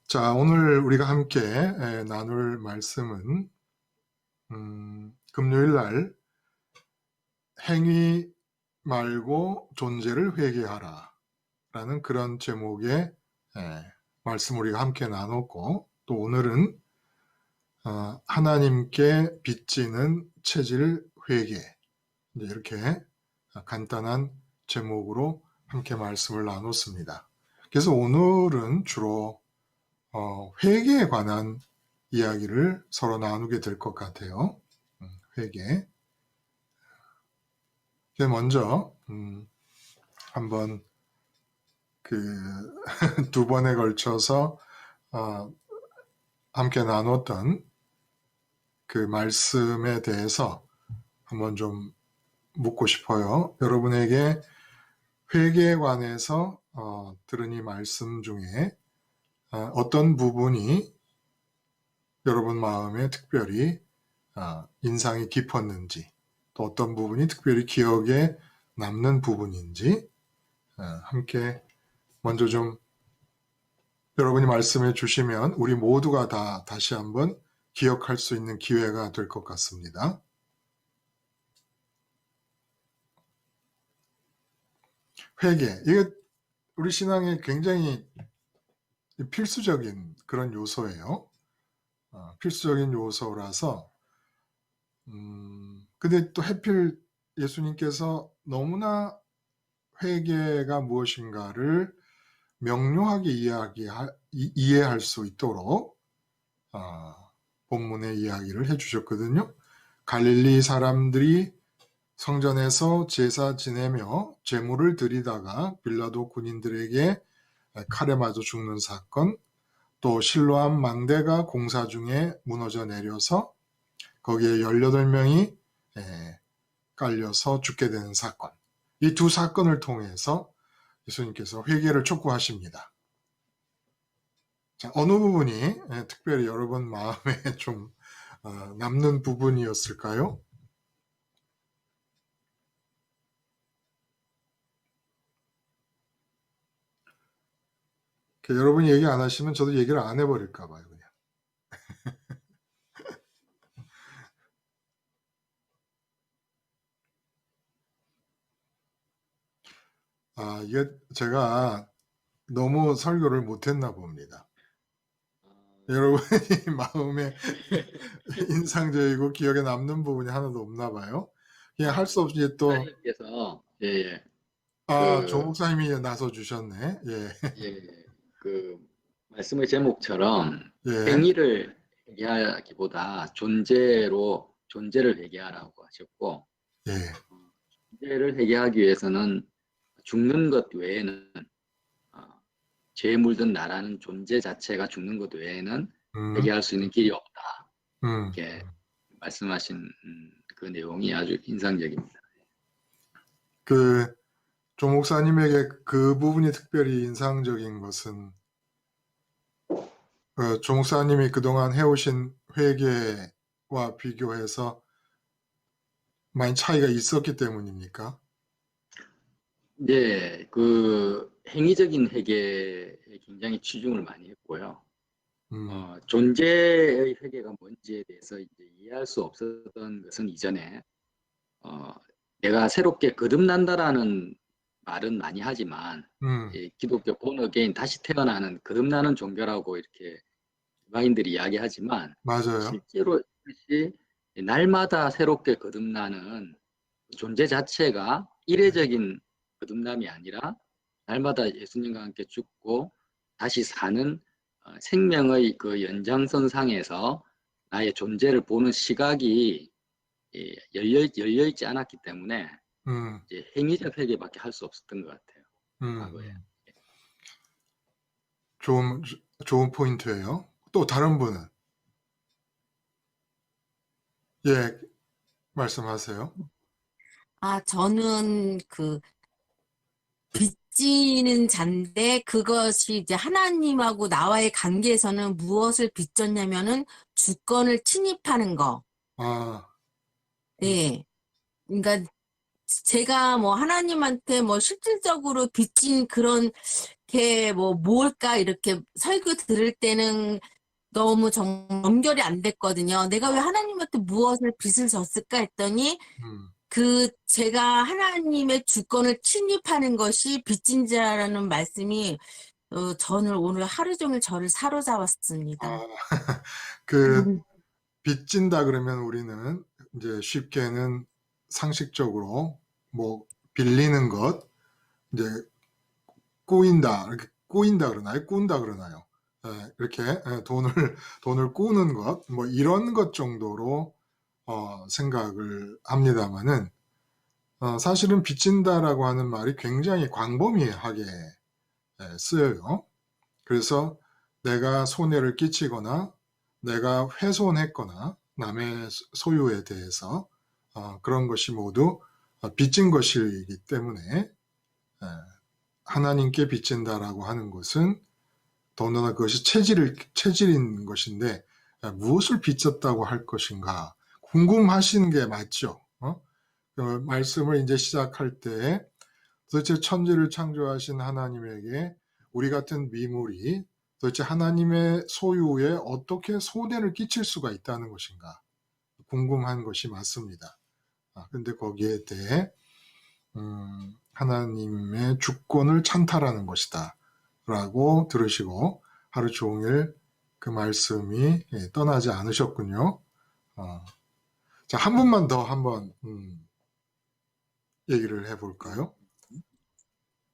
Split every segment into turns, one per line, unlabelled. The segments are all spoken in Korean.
자, 오늘 우리가 함께 나눌 말씀은 금요일 날 행위 말고 존재를 회개하라 라는 그런 제목의 말씀 우리가 함께 나눴고, 또 오늘은 하나님께 빚지는 체질 회개, 이렇게 간단한 제목으로 함께 말씀을 나눴습니다. 그래서 오늘은 주로 회개에 관한 이야기를 서로 나누게 될 것 같아요. 회개. 먼저 한번 두 번에 걸쳐서 함께 나눴던 그 말씀에 대해서 한번 좀 묻고 싶어요. 여러분에게 회개에 관해서 들은 이 말씀 중에 어떤 부분이 여러분 마음에 특별히 인상이 깊었는지, 또 어떤 부분이 특별히 기억에 남는 부분인지 함께 먼저 좀 여러분이 말씀해 주시면 우리 모두가 다 다시 한번 기억할 수 있는 기회가 될 것 같습니다. 회개, 이게 우리 신앙에 굉장히 필수적인 그런 요소예요. 필수적인 요소라서 근데 또 하필 예수님께서 너무나 회개가 무엇인가를 명료하게 이해할 수 있도록 본문의 이야기를 해주셨거든요. 갈릴리 사람들이 성전에서 제사 지내며 제물을 드리다가 빌라도 군인들에게 칼에 맞아 죽는 사건, 또 실로암 망대가 공사 중에 무너져 내려서 거기에 18명이 깔려서 죽게 되는 사건, 이 두 사건을 통해서 예수님께서 회개를 촉구하십니다. 자, 어느 부분이 특별히 여러분 마음에 좀 남는 부분이었을까요? 여러분이 얘기 안 하시면 저도 얘기를 안 해버릴까 봐요, 그냥. 이게 제가 너무 설교를 못했나 봅니다. 여러분이 마음에 인상적이고 기억에 남는 부분이 하나도 없나 봐요. 그냥 할 수 없이 또
목사님께서
조 목사님이 나서 주셨네.
그 말씀의 제목처럼
예.
행위를 회개하기보다 존재를 회개하라고 하셨고,
예.
존재를 회개하기 위해서는 죽는 것 외에는 죄에 물든 나라는 존재 자체가 죽는 것 외에는 회개할 수 있는 길이 없다. 이렇게 말씀하신 그 내용이 아주 인상적입니다.
조 목사님에게 그 부분이 특별히 인상적인 것은 조 목사님이 그동안 해오신 회개와 비교해서 많이 차이가 있었기 때문입니까?
네, 그 행위적인 회개에 굉장히 치중을 많이 했고요. 존재의 회개가 뭔지에 대해서 이제 이해할 수 없었던 것은 이전에 내가 새롭게 거듭난다라는 말은 많이 하지만 기독교 born again 다시 태어나는 거듭나는 종교라고 이렇게 일반인들이 이야기하지만
맞아요.
실제로 이것이 날마다 새롭게 거듭나는 존재 자체가 이례적인 거듭남이 아니라 날마다 예수님과 함께 죽고 다시 사는 생명의 그 연장선상에서 나의 존재를 보는 시각이 열려있지 않았기 때문에 이제 행위적 회개밖에 할 수 없었던 것 같아요. 과거에.
좋은 포인트예요. 또 다른 분은? 예, 말씀하세요.
저는 빚지는 잔데 그것이 이제 하나님하고 나와의 관계에서는 무엇을 빚졌냐면은 주권을 침입하는 거. 네. 그러니까 제가 뭐 하나님한테 뭐 실질적으로 빚진 그런 이렇게 뭐 뭘까 이렇게 설교 들을 때는 너무 연결이 안 됐거든요. 내가 왜 하나님한테 무엇을 빚을 졌을까 했더니
음,
제가 하나님의 주권을 침입하는 것이 빚진 자라는 말씀이 저는 오늘 하루 종일 저를 사로잡았습니다.
아, 그 빚진다 그러면 우리는 이제 쉽게는 상식적으로 뭐 빌리는 것, 이제 꼬인다, 이렇게 꼬인다 그러나요? 꾼다 그러나요? 예, 이렇게 돈을 꾸는 것, 뭐 이런 것 정도로 생각을 합니다만은 사실은 빚진다라고 하는 말이 굉장히 광범위하게 쓰여요. 그래서 내가 손해를 끼치거나 내가 훼손했거나 남의 소유에 대해서 그런 것이 모두 빚진 것이기 때문에 하나님께 빚진다라고 하는 것은 더군다나 그것이 체질인 것인데 무엇을 빚졌다고 할 것인가 궁금하신 게 맞죠. 그 말씀을 이제 시작할 때 도대체 천지를 창조하신 하나님에게 우리 같은 미물이 도대체 하나님의 소유에 어떻게 손해를 끼칠 수가 있다는 것인가 궁금한 것이 맞습니다. 근데 거기에 대해 하나님의 주권을 찬탈하는 것이다 라고 들으시고 하루 종일 그 말씀이 떠나지 않으셨군요. 자, 한 분만 더 한번 얘기를 해볼까요?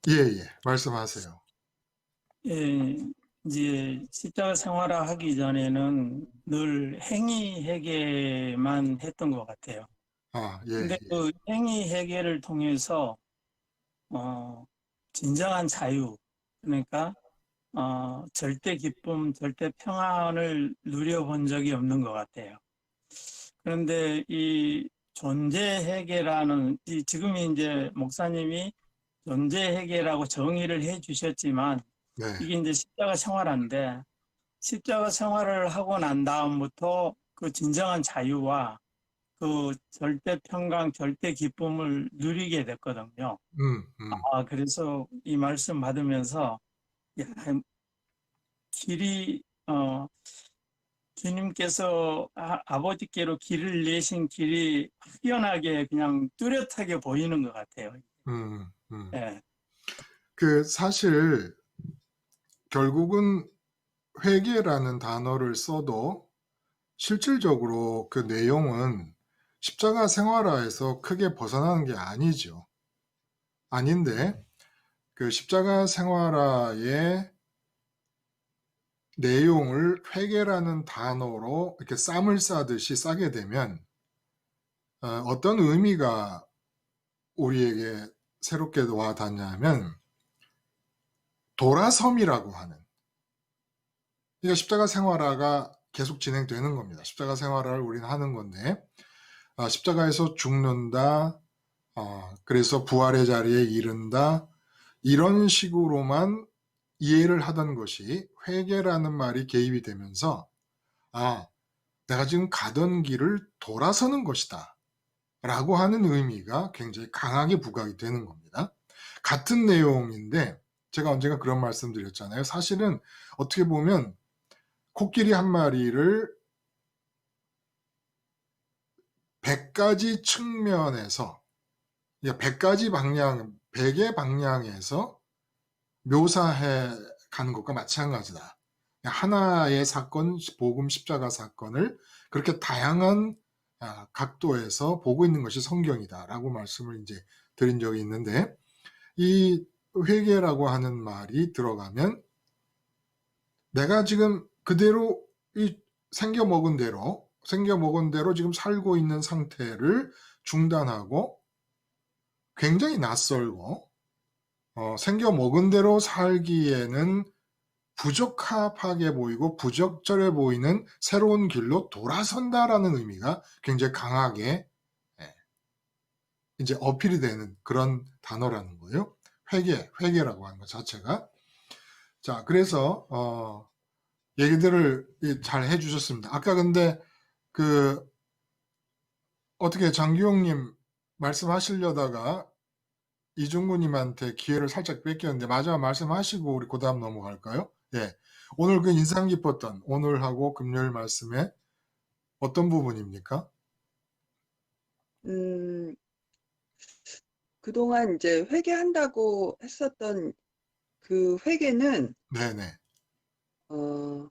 예, 말씀하세요.
예, 이제 십자가 생활화 하기 전에는 늘 행위 회개만 했던 것 같아요. 근데 그 행위 회개를 통해서 진정한 자유, 그러니까 절대 기쁨, 절대 평안을 누려본 적이 없는 것 같아요. 그런데 이 존재 회개라는 지금 이제 목사님이 존재 회개라고 정의를 해 주셨지만
네.
이게 이제 십자가 생활화인데 십자가 생활을 하고 난 다음부터 그 진정한 자유와 그 절대 평강, 절대 기쁨을 누리게 됐거든요. 그래서 이 말씀 받으면서 야, 길이 주님께서 아버지께로 길을 내신 길이 확연하게 그냥 뚜렷하게 보이는 것 같아요. 네.
그 사실 결국은 회개라는 단어를 써도 실질적으로 그 내용은 십자가 생활화에서 크게 벗어나는 게 아니죠. 아닌데 그 십자가 생활화의 내용을 회개라는 단어로 이렇게 쌈을 싸듯이 싸게 되면 어떤 의미가 우리에게 새롭게 와 닿냐면 돌아섬이라고 하는, 그러니까 십자가 생활화가 계속 진행되는 겁니다. 십자가 생활화를 우리는 하는 건데 십자가에서 죽는다, 그래서 부활의 자리에 이른다, 이런 식으로만 이해를 하던 것이 회개라는 말이 개입이 되면서 내가 지금 가던 길을 돌아서는 것이다 라고 하는 의미가 굉장히 강하게 부각이 되는 겁니다. 같은 내용인데 제가 언젠가 그런 말씀 드렸잖아요. 사실은 어떻게 보면 코끼리 한 마리를 100가지 측면에서, 100가지 방향, 100의 방향에서 묘사해 가는 것과 마찬가지다. 하나의 사건, 복음 십자가 사건을 그렇게 다양한 각도에서 보고 있는 것이 성경이다 라고 말씀을 이제 드린 적이 있는데, 이 회개라고 하는 말이 들어가면 내가 지금 그대로 생겨 먹은 대로 지금 살고 있는 상태를 중단하고 굉장히 낯설고 생겨 먹은 대로 살기에는 부적합하게 보이고 부적절해 보이는 새로운 길로 돌아선다라는 의미가 굉장히 강하게 이제 어필이 되는 그런 단어라는 거예요. 회개라고 하는 것 자체가. 자, 그래서 얘기들을 잘 해주셨습니다. 아까 근데 어떻게 장기용님 말씀하시려다가 이중구님한테 기회를 살짝 뺏겼는데 마지막 말씀하시고 우리 그다음 넘어갈까요? 예. 오늘 그 인상 깊었던 오늘하고 금요일 말씀에 어떤 부분입니까?
음, 그동안 이제 회개한다고 했었던 그 회개는,
네네.
어,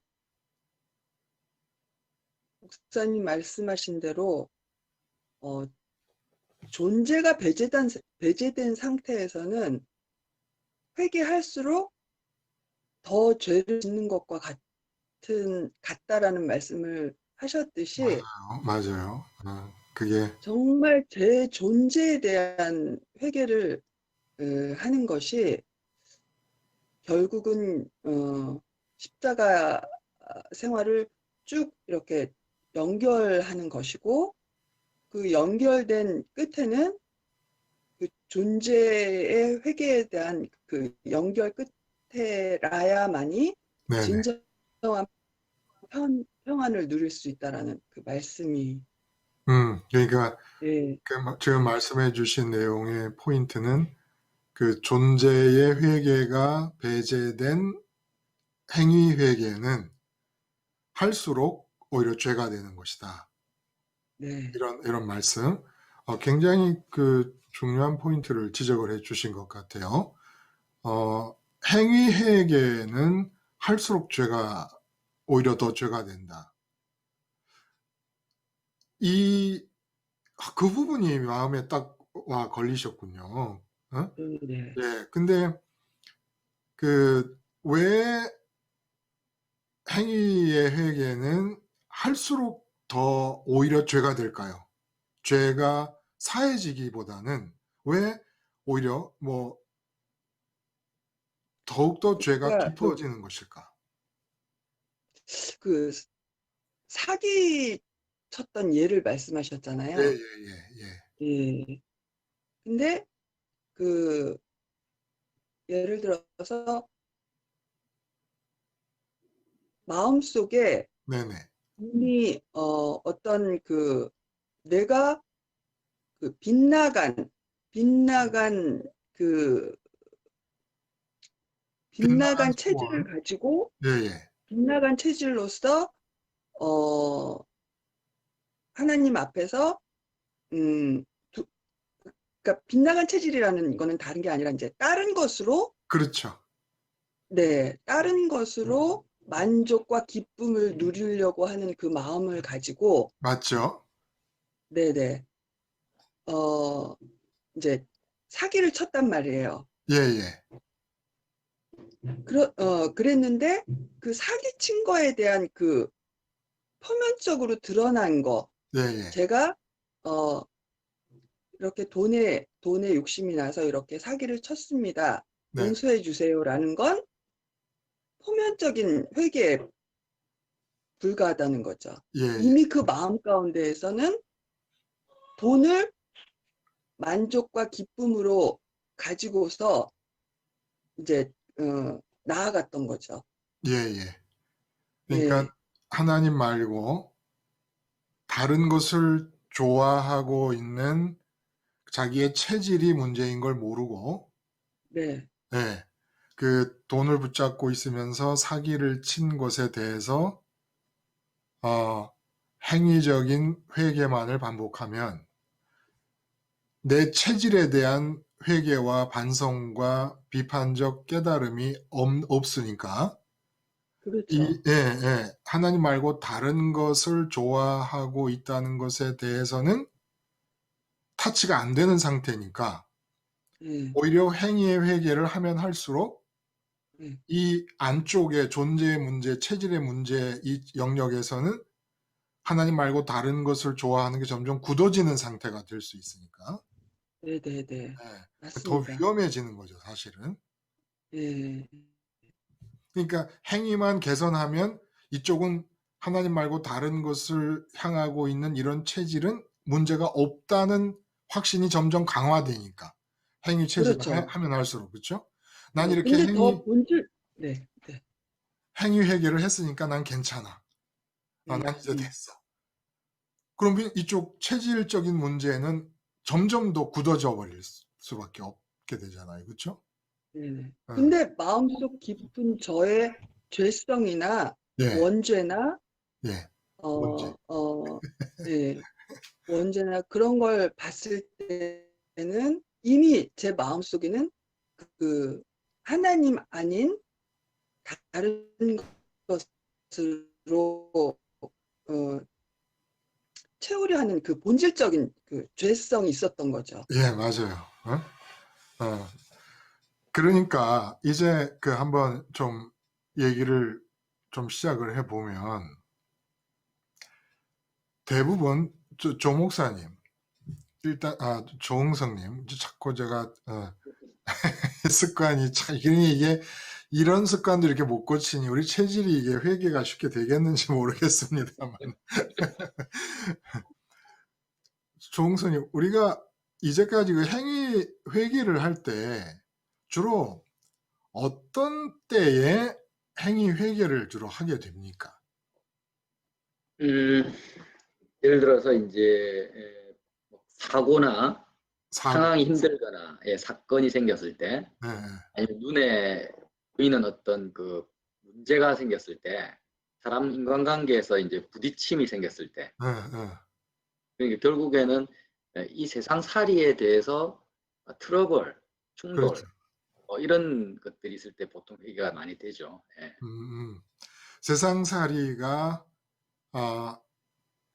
목사님 말씀하신 대로, 존재가 배제된 상태에서는 회개할수록 더 죄를 짓는 것과 같다라는 말씀을 하셨듯이,
맞아요. 그게
정말 제 존재에 대한 회개를 하는 것이 결국은 십자가 생활을 쭉 이렇게 연결하는 것이고, 그 연결된 끝에는 그 존재의 회개에 대한 그 연결 끝에라야만이
네네.
진정한 평안을 누릴 수 있다라는 그 말씀이,
그러니까
예,
지금 말씀해 주신 내용의 포인트는 그 존재의 회개가 배제된 행위 회개는 할수록 오히려 죄가 되는 것이다.
네,
이런 말씀. 굉장히 그 중요한 포인트를 지적을 해 주신 것 같아요. 행위 회개는 할수록 오히려 더 죄가 된다. 그 부분이 마음에 딱 와 걸리셨군요. 어?
네.
네. 근데 왜 행위의 회개는 할수록 더 오히려 죄가 될까요? 죄가 사해지기보다는 왜 오히려 더욱더 죄가
그러니까
깊어지는 것일까?
그 사기 쳤던 예를
예,
말씀하셨잖아요.
예, 예, 예.
예. 근데 그 예를 들어서 마음속에
네네.
이미 어떤 그 내가 그 빗나간 그
빗나간
빗나간 체질을
소원.
가지고
예, 예.
빗나간 체질로서 어 하나님 앞에서 음 두, 그러니까 빗나간 체질이라는 거는 다른 게 아니라 이제 다른 것으로,
그렇죠.
네, 다른 것으로 만족과 기쁨을 누리려고 하는 그 마음을 가지고,
맞죠?
네네, 어, 이제 사기를 쳤단 말이에요.
예, 예.
그랬는데 그 사기친 거에 대한 그 표면적으로 드러난 거,
예, 예.
제가, 이렇게 돈에 욕심이 나서 이렇게 사기를 쳤습니다.
네.
용서해 주세요라는 건 표면적인 회개에 불과하다는 거죠.
예, 예.
이미 그 마음 가운데에서는 돈을 만족과 기쁨으로 가지고서 이제 나아갔던 거죠.
예, 예. 그러니까
예,
하나님 말고 다른 것을 좋아하고 있는 자기의 체질이 문제인 걸 모르고,
네,
예, 그 돈을 붙잡고 있으면서 사기를 친 것에 대해서 행위적인 회개만을 반복하면 내 체질에 대한 회개와 반성과 비판적 깨달음이 없으니까
그렇죠.
예, 하나님 말고 다른 것을 좋아하고 있다는 것에 대해서는 타치가 안 되는 상태니까
예,
오히려 행위의 회개를 하면 할수록
예,
이 안쪽에 존재의 문제, 체질의 문제 이 영역에서는 하나님 말고 다른 것을 좋아하는 게 점점 굳어지는 상태가 될 수 있으니까
네, 네, 네,
더
맞습니다.
위험해지는 거죠, 사실은.
예,
그러니까 행위만 개선하면 이쪽은 하나님 말고 다른 것을 향하고 있는 이런 체질은 문제가 없다는 확신이 점점 강화되니까 행위 체질을
그렇죠.
하면 할수록 그렇죠? 난
예,
이렇게
근데 더 본질, 네, 네,
행위 회개를 했으니까 난 괜찮아. 난 이제 됐어. 그러면 이쪽 체질적인 문제는 점점 더 굳어져 버릴 수밖에 없게 쉽게 되잖아요. 그렇죠?
네네.
예.
근데 마음속 깊은 저의 죄성이나
예.
원죄나
예.
어,
뭔지.
네, 원죄나 그런 걸 봤을 때는 이미 제 마음속에는 그 하나님 아닌 다른 것으로 채우려 하는 그 본질적인 그 죄성이 있었던 거죠.
예, 맞아요. 그러니까 이제 그 한번 좀 얘기를 좀 시작을 해보면 대부분 조 목사님 일단 조응성님 자꾸 제가 습관이 참 이게 이런 습관도 이렇게 못 고치니 우리 체질이 이게 회개가 쉽게 되겠는지 모르겠습니다만 조응성님 우리가 이제까지 그 행위 회개를 할 때 주로 어떤 때에 행위 회개를 주로 하게 됩니까?
예를 들어서 이제 뭐 사고나
사고.
상황이 힘들거나 사건이 생겼을 때,
네,
아니면 눈에 보이는 어떤 그 문제가 생겼을 때, 사람 인간관계에서 이제 부딪힘이 생겼을 때,
네, 네.
그러니까 결국에는 이 세상살이에 대해서 트러블,
그렇죠.
충돌, 이런 것들이 있을 때 보통 회개가 많이 되죠. 예.
세상살이가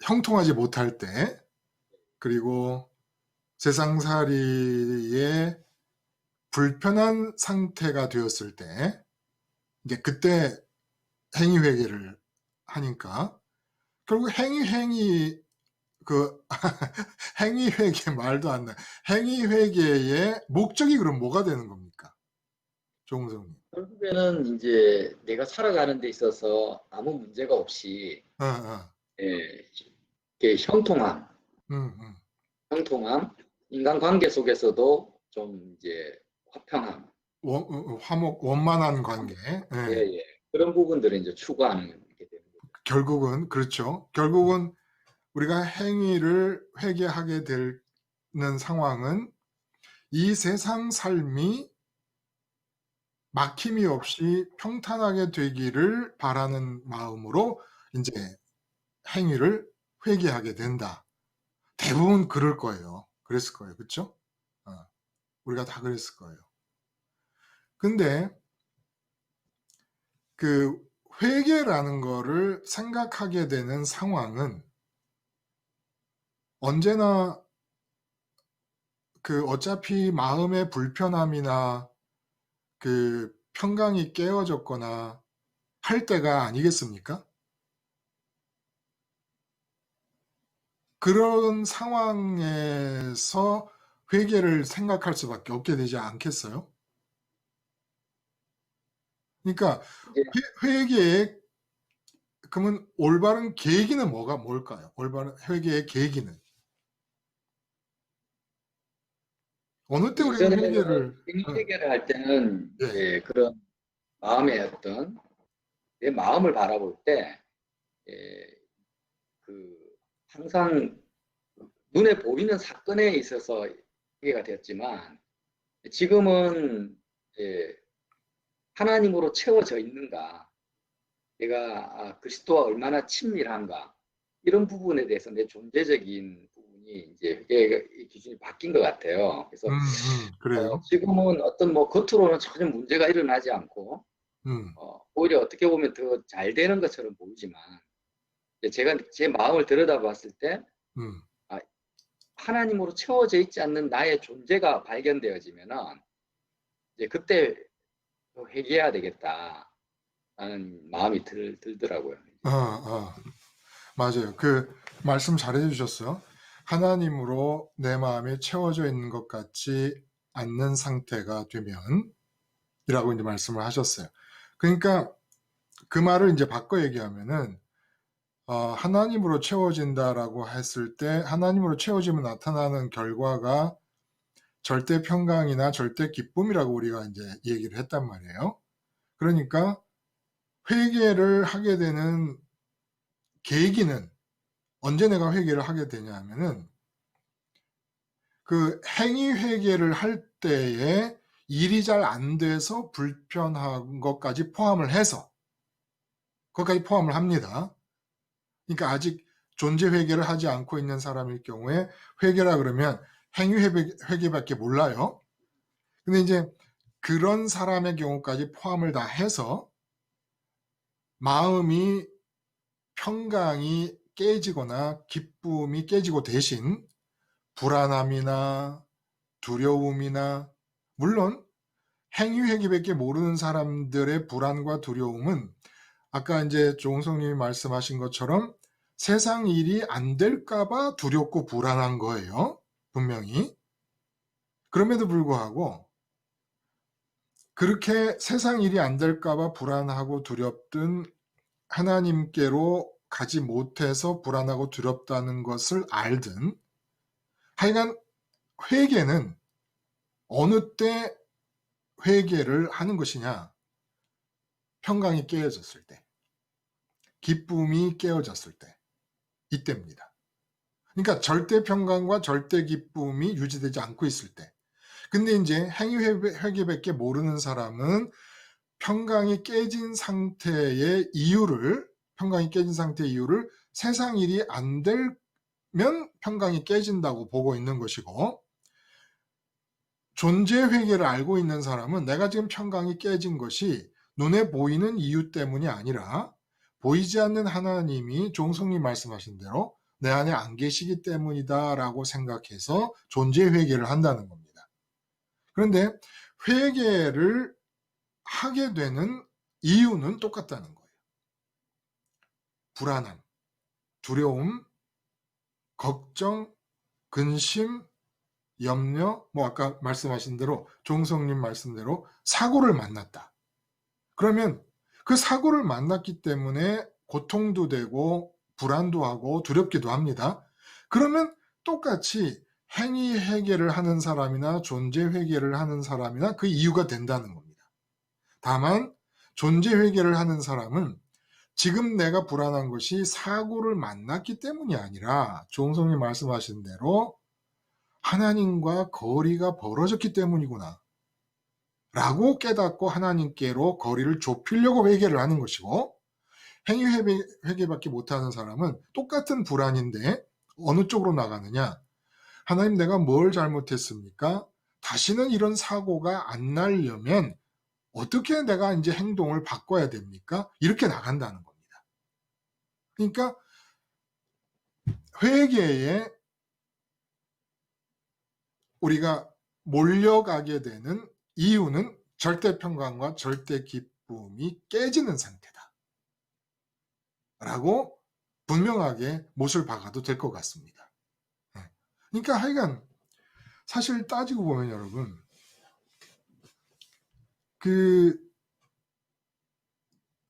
형통하지 못할 때, 그리고 세상살이의 불편한 상태가 되었을 때, 이제 그때 행위회개를 하니까, 결국 행위회개 말도 안 나. 행위회개의 목적이 그럼 뭐가 되는 겁니까? 조홍성님.
결국에는 이제 내가 살아가는 데 있어서 아무 문제가 없이
어, 어.
이렇게 형통함, 인간관계 속에서도 좀 이제 화평함,
원만한 관계. 예.
그런 부분들을 이제 추구하는 게 되는 거죠.
결국은, 그렇죠. 결국은 우리가 행위를 회개하게 되는 상황은 이 세상 삶이 막힘이 없이 평탄하게 되기를 바라는 마음으로 이제 행위를 회개하게 된다. 대부분 그럴 거예요. 그랬을 거예요. 그렇죠? 우리가 다 그랬을 거예요. 근데 그 회개라는 거를 생각하게 되는 상황은 언제나 그 어차피 마음의 불편함이나 그 평강이 깨어졌거나 할 때가 아니겠습니까? 그런 상황에서 회개를 생각할 수밖에 없게 되지 않겠어요? 그러니까
이제
회개의 그러면 올바른 계기는 뭘까요? 올바른 회개의 계기는 어느 때 우리가
이전에는
회개를
행위회개를 할 때는
예,
이제 그런 마음의 어떤 내 마음을 바라볼 때 그 항상 눈에 보이는 사건에 있어서 회개가 되었지만 지금은 하나님으로 채워져 있는가, 내가 그리스도와 얼마나 친밀한가, 이런 부분에 대해서 내 존재적인 부분이 이제 회개의 기준이 바뀐 것 같아요. 그래서
그래요.
지금은 어떤 뭐 겉으로는 전혀 문제가 일어나지 않고 오히려 어떻게 보면 더 잘 되는 것처럼 보이지만 제가 제 마음을 들여다봤을 때 하나님으로 채워져 있지 않는 나의 존재가 발견되어지면은 이제 그때 회개해야 되겠다라는 마음이 들더라고요.
맞아요. 그 말씀 잘해 주셨어요. 하나님으로 내 마음이 채워져 있는 것 같지 않는 상태가 되면 이라고 이제 말씀을 하셨어요. 그러니까 그 말을 이제 바꿔 얘기하면은 하나님으로 채워진다라고 했을 때 하나님으로 채워지면 나타나는 결과가 절대 평강이나 절대 기쁨이라고 우리가 이제 얘기를 했단 말이에요. 그러니까 회개를 하게 되는 계기는 언제 내가 회개를 하게 되냐 하면은 그 행위 회개를 할 때에 일이 잘 안 돼서 불편한 것까지 포함을 해서 그것까지 포함을 합니다. 그러니까 아직 존재 회개를 하지 않고 있는 사람일 경우에 회개라 그러면 행위 회개밖에 몰라요. 근데 이제 그런 사람의 경우까지 포함을 다 해서 마음이 평강이 깨지거나 기쁨이 깨지고 대신 불안함이나 두려움이나, 물론 행위 회개밖에 모르는 사람들의 불안과 두려움은 아까 이제 조홍성님이 말씀하신 것처럼 세상 일이 안 될까 봐 두렵고 불안한 거예요. 분명히. 그럼에도 불구하고 그렇게 세상 일이 안 될까 봐 불안하고 두렵든 하나님께로 가지 못해서 불안하고 두렵다는 것을 알든 하여간 회개는 어느 때 회개를 하는 것이냐? 평강이 깨어졌을 때, 기쁨이 깨어졌을 때, 이때입니다. 그러니까 절대 평강과 절대 기쁨이 유지되지 않고 있을 때. 근데 이제 행위 회개밖에 모르는 사람은 평강이 깨진 상태의 이유를 세상 일이 안 되면 평강이 깨진다고 보고 있는 것이고, 존재 회개를 알고 있는 사람은 내가 지금 평강이 깨진 것이 눈에 보이는 이유 때문이 아니라 보이지 않는 하나님이 종성님 말씀하신 대로 내 안에 안 계시기 때문이다라고 생각해서 존재 회개를 한다는 겁니다. 그런데 회개를 하게 되는 이유는 똑같다는 거예요. 불안함, 두려움, 걱정, 근심, 염려, 아까 말씀하신 대로 종성님 말씀대로 사고를 만났다. 그러면 그 사고를 만났기 때문에 고통도 되고 불안도 하고 두렵기도 합니다. 그러면 똑같이 행위 회개를 하는 사람이나 존재 회개를 하는 사람이나 그 이유가 된다는 겁니다. 다만 존재 회개를 하는 사람은 지금 내가 불안한 것이 사고를 만났기 때문이 아니라 종성님 말씀하신 대로 하나님과 거리가 벌어졌기 때문이구나 라고 깨닫고 하나님께로 거리를 좁히려고 회개를 하는 것이고, 행위 회개밖에 못하는 사람은 똑같은 불안인데 어느 쪽으로 나가느냐? 하나님, 내가 뭘 잘못했습니까? 다시는 이런 사고가 안 나려면 어떻게 내가 이제 행동을 바꿔야 됩니까? 이렇게 나간다는 겁니다. 그러니까 회개에 우리가 몰려가게 되는 이유는 절대 평강과 절대 기쁨이 깨지는 상태다 라고 분명하게 못을 박아도 될 것 같습니다. 그러니까 하여간 사실 따지고 보면 여러분, 그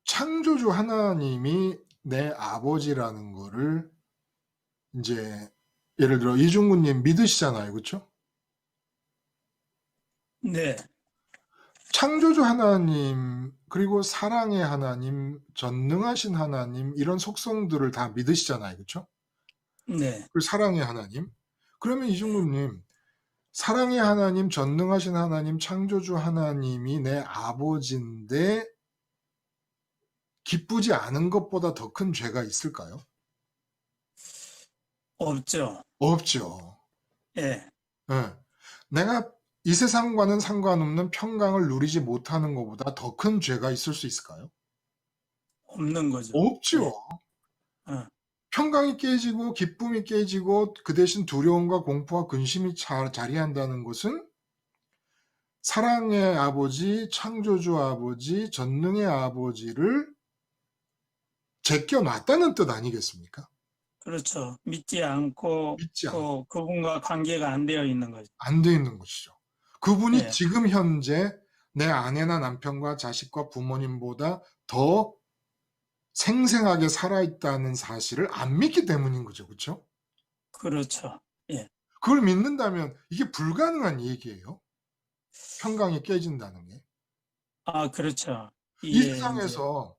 창조주 하나님이 내 아버지라는 거를 이제 예를 들어 이중구님 믿으시잖아요. 그렇죠?
네,
창조주 하나님, 그리고 사랑의 하나님, 전능하신 하나님, 이런 속성들을 다 믿으시잖아요. 그렇죠?
네.
그 사랑의 하나님. 그러면 이중구님, 사랑의 하나님, 전능하신 하나님, 창조주 하나님이 내 아버지인데 기쁘지 않은 것보다 더 큰 죄가 있을까요?
없죠.
없죠.
예,
예. 내가 이 세상과는 상관없는 평강을 누리지 못하는 것보다 더 큰 죄가 있을 수 있을까요?
없는 거죠.
없죠.
어.
평강이 깨지고 기쁨이 깨지고 그 대신 두려움과 공포와 근심이 자리한다는 것은 사랑의 아버지, 창조주 아버지, 전능의 아버지를 제껴놨다는 뜻 아니겠습니까?
그렇죠. 믿지 않고
믿지 않고
그분과 관계가 안 되어 있는 거죠.
안 돼 있는 것이죠. 그분이
네.
지금 현재 내 아내나 남편과 자식과 부모님보다 더 생생하게 살아있다는 사실을 안 믿기 때문인 거죠. 그렇죠?
그렇죠. 예,
그걸 믿는다면 이게 불가능한 얘기예요. 평강이 깨진다는 게.
그렇죠.
이
이게
세상에서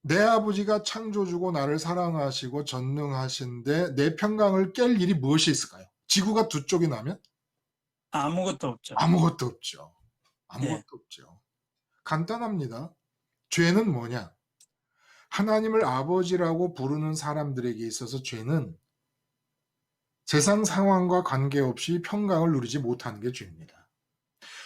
내 아버지가 창조주고 나를 사랑하시고 전능하신데 내 평강을 깰 일이 무엇이 있을까요? 지구가 두 쪽이 나면
아무것도 없죠.
아무것도 없죠. 아무것도
예.
없죠. 간단합니다. 죄는 뭐냐? 하나님을 아버지라고 부르는 사람들에게 있어서 죄는 세상 상황과 관계없이 평강을 누리지 못하는 게 죄입니다.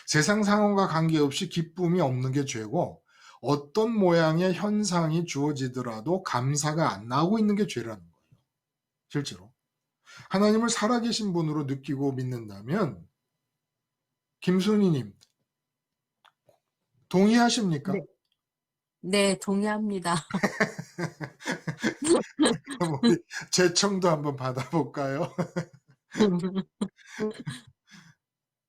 세상 상황과 관계없이 기쁨이 없는 게 죄고, 어떤 모양의 현상이 주어지더라도 감사가 안 나오고 있는 게 죄라는 거예요. 실제로. 하나님을 살아계신 분으로 느끼고 믿는다면, 김순희님, 동의하십니까?
네. 네, 동의합니다.
그럼 우리 재청도 한번 받아볼까요?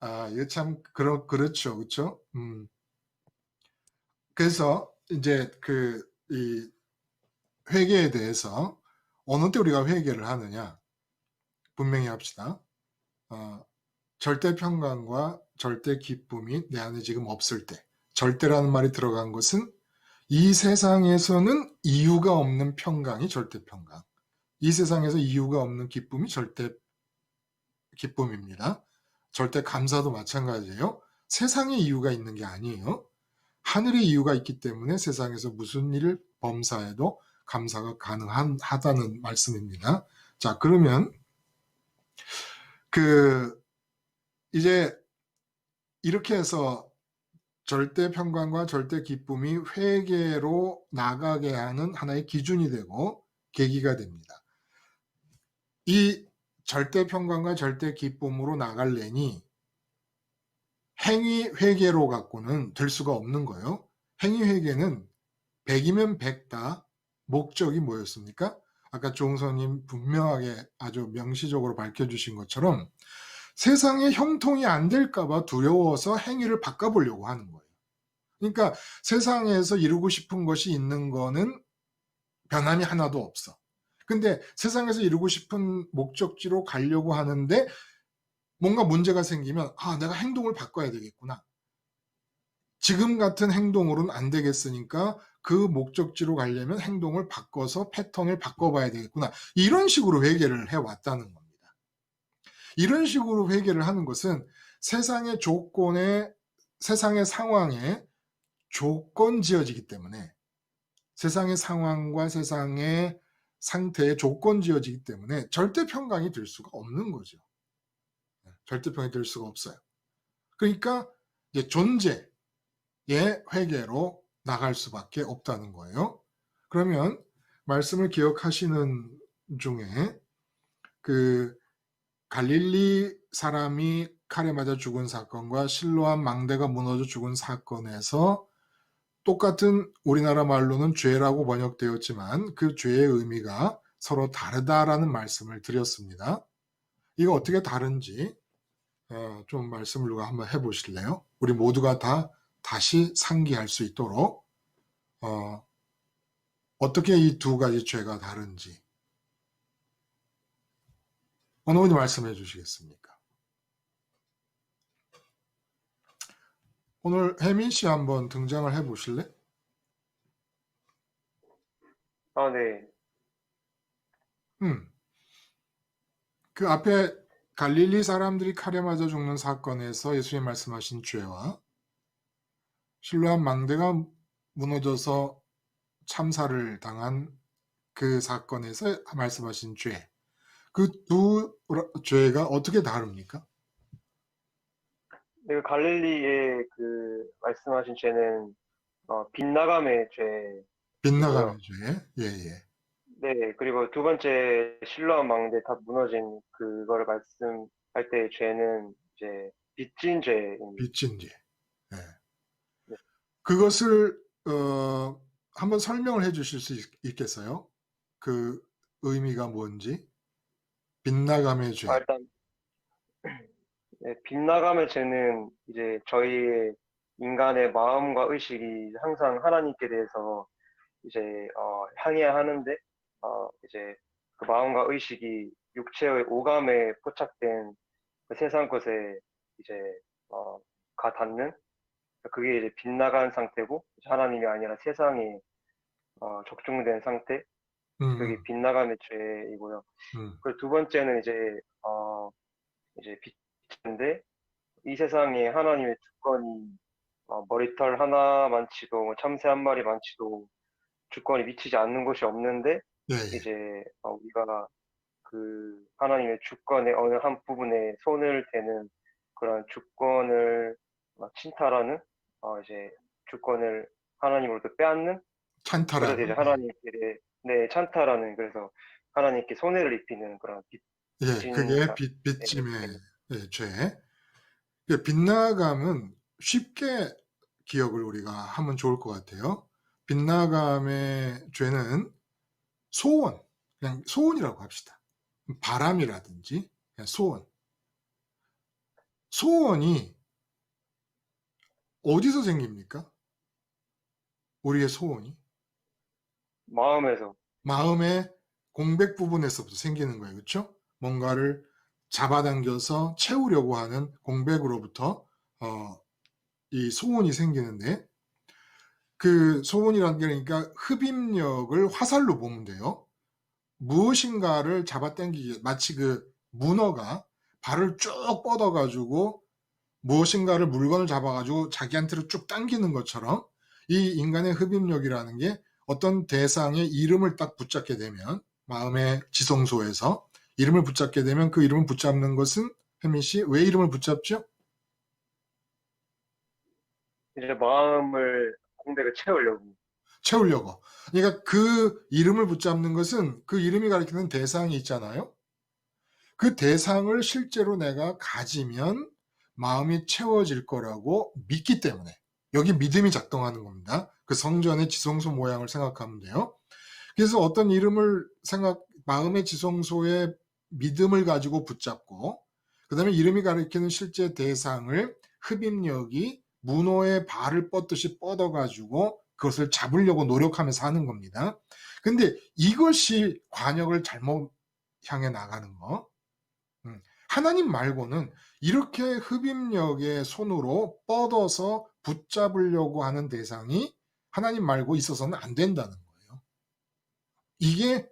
아, 이거 참, 그렇죠. 그렇죠? 그래서 이제 이 회개에 대해서 어느 때 우리가 회개를 하느냐? 분명히 합시다. 절대 평강과 절대 기쁨이 내 안에 지금 없을 때, 절대라는 말이 들어간 것은 이 세상에서는 이유가 없는 평강이 절대 평강, 이 세상에서 이유가 없는 기쁨이 절대 기쁨입니다. 절대 감사도 마찬가지예요. 세상에 이유가 있는 게 아니에요. 하늘의 이유가 있기 때문에 세상에서 무슨 일을 범사해도 감사가 가능하다는 말씀입니다. 자, 그러면 이제 이렇게 해서 절대 평강과 절대 기쁨이 회개로 나가게 하는 하나의 기준이 되고 계기가 됩니다. 이 절대 평강과 절대 기쁨으로 나가려니 행위 회개로 갖고는 될 수가 없는 거예요. 행위 회개는 100이면 100다. 목적이 뭐였습니까? 아까 조홍선님 분명하게 아주 명시적으로 밝혀주신 것처럼 세상에 형통이 안 될까봐 두려워서 행위를 바꿔보려고 하는 거예요. 그러니까 세상에서 이루고 싶은 것이 있는 거는 변함이 하나도 없어. 근데 세상에서 이루고 싶은 목적지로 가려고 하는데 뭔가 문제가 생기면 내가 행동을 바꿔야 되겠구나. 지금 같은 행동으로는 안 되겠으니까 그 목적지로 가려면 행동을 바꿔서 패턴을 바꿔봐야 되겠구나. 이런 식으로 회개를 해왔다는 겁니다. 이런 식으로 회개를 하는 것은 세상의 세상의 상황에 조건 지어지기 때문에, 세상의 상황과 세상의 상태에 조건 지어지기 때문에 절대 평강이 될 수가 없는 거죠. 절대 평강이 될 수가 없어요. 그러니까 이제 존재의 회개로 나갈 수밖에 없다는 거예요. 그러면 말씀을 기억하시는 중에 갈릴리 사람이 칼에 맞아 죽은 사건과 실로암 망대가 무너져 죽은 사건에서 똑같은 우리나라 말로는 죄라고 번역되었지만 그 죄의 의미가 서로 다르다라는 말씀을 드렸습니다. 이거 어떻게 다른지 좀 말씀을 누가 한번 해보실래요? 우리 모두가 다시 상기할 수 있도록 어떻게 이 두 가지 죄가 다른지 어느 분이 말씀해 주시겠습니까? 오늘 혜민 씨 한번 등장을 해 보실래?
네.
그 앞에 갈릴리 사람들이 칼에 맞아 죽는 사건에서 예수님 말씀하신 죄와 실로암 망대가 무너져서 참사를 당한 그 사건에서 말씀하신 죄, 그 두 죄가 어떻게 다릅니까?
네, 갈릴리의 말씀하신 죄는 빗나감의 죄.
빗나감의 죄. 예.
네, 그리고 두 번째 실로암 망대 다 무너진 그거를 말씀할 때의 죄는 이제 빚진 죄입니다.
빚진 죄. 예.
네.
그것을 한번 설명을 해 주실 수 있겠어요? 그 의미가 뭔지? 빗나감의 죄.
일단 네, 빗나감의 죄는 이제 저희의 인간의 마음과 의식이 항상 하나님께 대해서 이제 향해야 하는데 이제 그 마음과 의식이 육체의 오감에 포착된 그 세상 것에 이제 가 닿는, 그게 이제 빗나간 상태고 하나님이 아니라 세상에 적중된 상태, 그게 빗나감의 죄이고요. 그 두 번째는 이제 이제 빛인데 이 세상에 하나님의 주권이 머리털 하나만치도 참새 한 마리만치도 주권이 미치지 않는 곳이 없는데
예, 예.
이제 우리가 그 하나님의 주권의 어느 한 부분에 손을 대는 그런 주권을 침탈하는 이제 주권을 하나님으로부터 빼앗는 그래서 이제
찬탈하는.
하나님께 네, 찬탈하는 그래서 하나님께 손해를 입히는 그런
예, 그게
빚진
빚짐의
죄.
예, 죄. 그 빗나감은 쉽게 기억을 우리가 하면 좋을 것 같아요. 빗나감의 죄는 소원, 그냥 소원이라고 합시다. 바람이라든지 그냥 소원. 소원이 어디서 생깁니까? 우리의 소원이
마음에서
마음의 공백 부분에서부터 생기는 거예요. 그렇죠? 뭔가를 잡아당겨서 채우려고 하는 공백으로부터 이 소원이 생기는데 그 소원이라는 게 그러니까 흡입력을 화살로 보면 돼요. 무엇인가를 잡아당기기 마치 그 문어가 발을 쭉 뻗어가지고 무엇인가를 물건을 잡아가지고 자기한테로 쭉 당기는 것처럼 이 인간의 흡입력이라는 게 어떤 대상의 이름을 딱 붙잡게 되면 마음의 지성소에서 이름을 붙잡게 되면 그 이름을 붙잡는 것은 혜민 씨 왜 이름을 붙잡죠?
이제 마음을 공백을 채우려고
채우려고. 그러니까 그 이름을 붙잡는 것은 그 이름이 가리키는 대상이 있잖아요. 그 대상을 실제로 내가 가지면 마음이 채워질 거라고 믿기 때문에 여기 믿음이 작동하는 겁니다. 그 성전의 지성소 모양을 생각하면 돼요. 그래서 어떤 이름을 마음의 지성소에 믿음을 가지고 붙잡고 그 다음에 이름이 가리키는 실제 대상을 흡입력이 문어의 발을 뻗듯이 뻗어가지고 그것을 잡으려고 노력하면서 하는 겁니다. 근데 이것이 관역을 잘못 향해 나가는 거. 하나님 말고는 이렇게 흡입력의 손으로 뻗어서 붙잡으려고 하는 대상이 하나님 말고 있어서는 안 된다는 거예요. 이게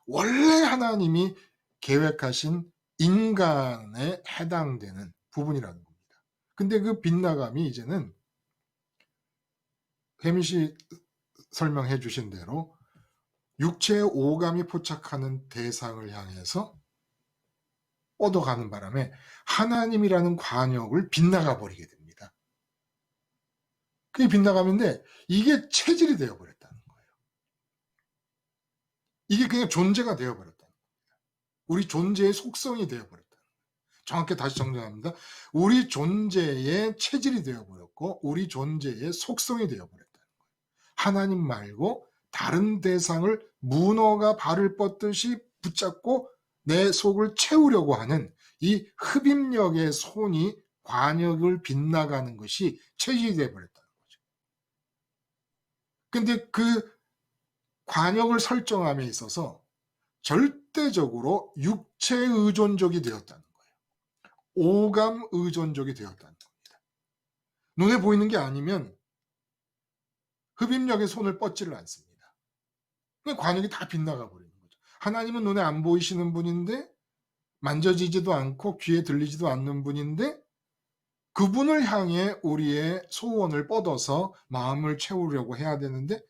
원래 하나님이 계획하신 인간에 해당되는 부분이라는 겁니다. 근데 그 빗나감이 이제는 혜민 씨 설명해 주신 대로 육체의 오감이 포착하는 대상을 향해서 뻗어가는 바람에 하나님이라는 관역을 빗나가 버리게 됩니다. 그게 빗나감인데 이게 체질이 되어버렸다는 거예요. 이게 그냥 존재가 되어버렸다는 겁니다. 우리 존재의 속성이 되어버렸다는 거예요. 정확히 다시 정정합니다. 우리 존재의 체질이 되어버렸고 우리 존재의 속성이 되어버렸다는 거예요. 하나님 말고 다른 대상을 문어가 발을 뻗듯이 붙잡고 내 속을 채우려고 하는 이 흡입력의 손이 관역을 빗나가는 것이 체질이 되어버렸다는 거죠. 근데 그 관역을 설정함에 있어서 절대적으로 육체 의존적이 되었다는 거예요. 오감 의존적이 되었다는 겁니다. 눈에 보이는 게 아니면 흡입력의 손을 뻗지를 않습니다. 관역이 다 빗나가 버리는 거죠. 하나님은 눈에 안 보이시는 분인데 만져지지도 않고 귀에 들리지도 않는 분인데 그분을 향해 우리의 소원을 뻗어서 마음을 채우려고 해야 되는데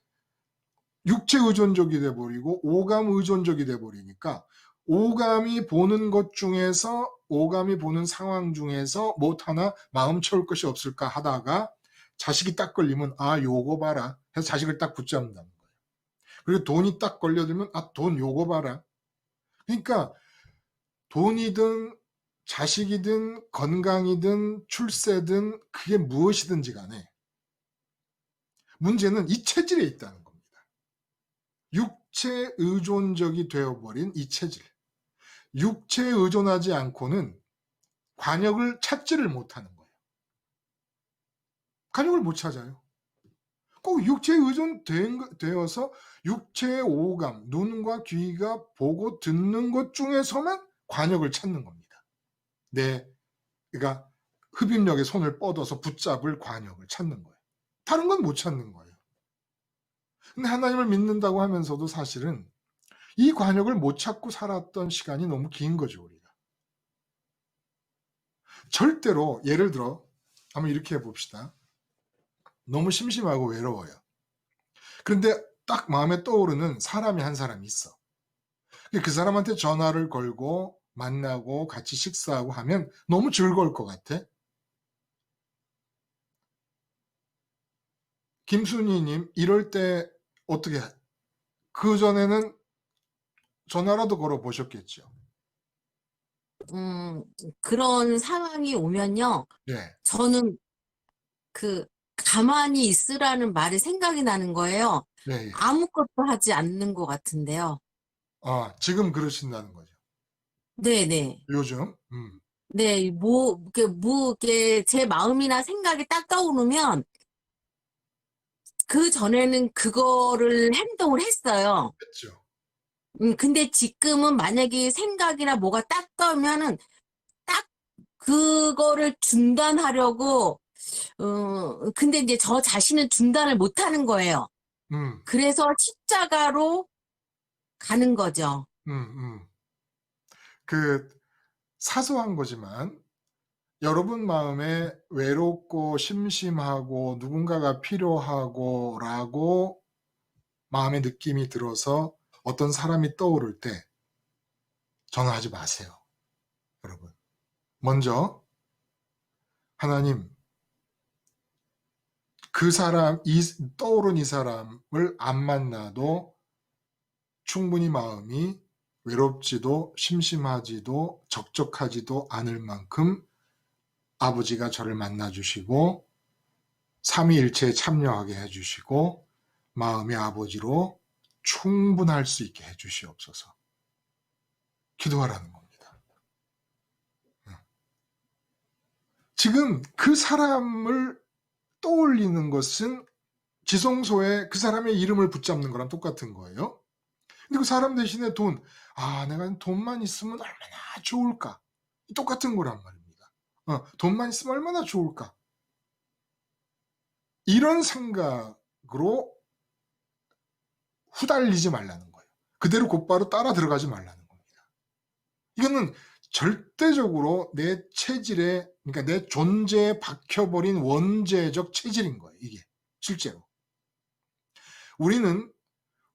육체 의존적이 돼버리고 오감 의존적이 돼버리니까 오감이 보는 것 중에서 오감이 보는 상황 중에서 뭐 하나 마음 채울 것이 없을까 하다가 자식이 딱 걸리면 요거 봐라 해서 자식을 딱 붙잡는다는 거예요. 그리고 돈이 딱 걸려들면 돈 요거 봐라. 그러니까 돈이든 자식이든 건강이든 출세든 그게 무엇이든지 간에 문제는 이 체질에 있다는 겁니다. 육체 의존적이 되어버린 이 체질. 육체에 의존하지 않고는 관역을 찾지를 못하는 거예요. 관역을 못 찾아요. 꼭 육체에 의존되어서 육체의 오감, 눈과 귀가 보고 듣는 것 중에서만 관역을 찾는 겁니다. 그러니까 흡입력의 손을 뻗어서 붙잡을 관역을 찾는 거예요. 다른 건 못 찾는 거예요. 근데 하나님을 믿는다고 하면서도 사실은 이 관역을 못 찾고 살았던 시간이 너무 긴 거죠, 우리가. 절대로 예를 들어 한번 이렇게 해봅시다. 너무 심심하고 외로워요. 그런데 딱 마음에 떠오르는 사람이 한 사람이 있어. 그 사람한테 전화를 걸고 만나고 같이 식사하고 하면 너무 즐거울 것 같아. 김순희님, 이럴 때 어떻게, 그전에는 전화라도 걸어 보셨겠죠.
그런 상황이 오면요.
네.
저는 가만히 있으라는 말이 생각이 나는 거예요.
네, 예.
아무것도 하지 않는 것 같은데요.
지금 그러신다는 거죠.
네네.
요즘.
네, 이게 제 마음이나 생각이 딱 떠오르면, 그 전에는 그거를 행동을 했어요.
그렇죠.
근데 지금은 만약에 생각이나 뭐가 딱 떠오면은, 딱 그거를 중단하려고, 근데 이제 저 자신은 중단을 못 하는 거예요.
음,
그래서 십자가로 가는 거죠.
그 사소한 거지만 여러분 마음에 외롭고 심심하고 누군가가 필요하고 라고 마음의 느낌이 들어서 어떤 사람이 떠오를 때 전화하지 마세요. 여러분. 먼저 하나님, 그 사람, 떠오른 이 사람을 안 만나도 충분히 마음이 외롭지도 심심하지도 적적하지도 않을 만큼 아버지가 저를 만나주시고 삼위일체에 참여하게 해주시고 마음의 아버지로 충분할 수 있게 해주시옵소서. 기도하라는 겁니다. 지금 그 사람을 떠올리는 것은 지성소에 그 사람의 이름을 붙잡는 거랑 똑같은 거예요. 근데 그 사람 대신에 돈, 내가 돈만 있으면 얼마나 좋을까? 똑같은 거란 말입니다. 돈만 있으면 얼마나 좋을까? 이런 생각으로 후달리지 말라는 거예요. 그대로 곧바로 따라 들어가지 말라는 겁니다. 이거는 절대적으로 내 체질에, 그러니까 내 존재에 박혀버린 원죄적 체질인 거예요. 이게 실제로. 우리는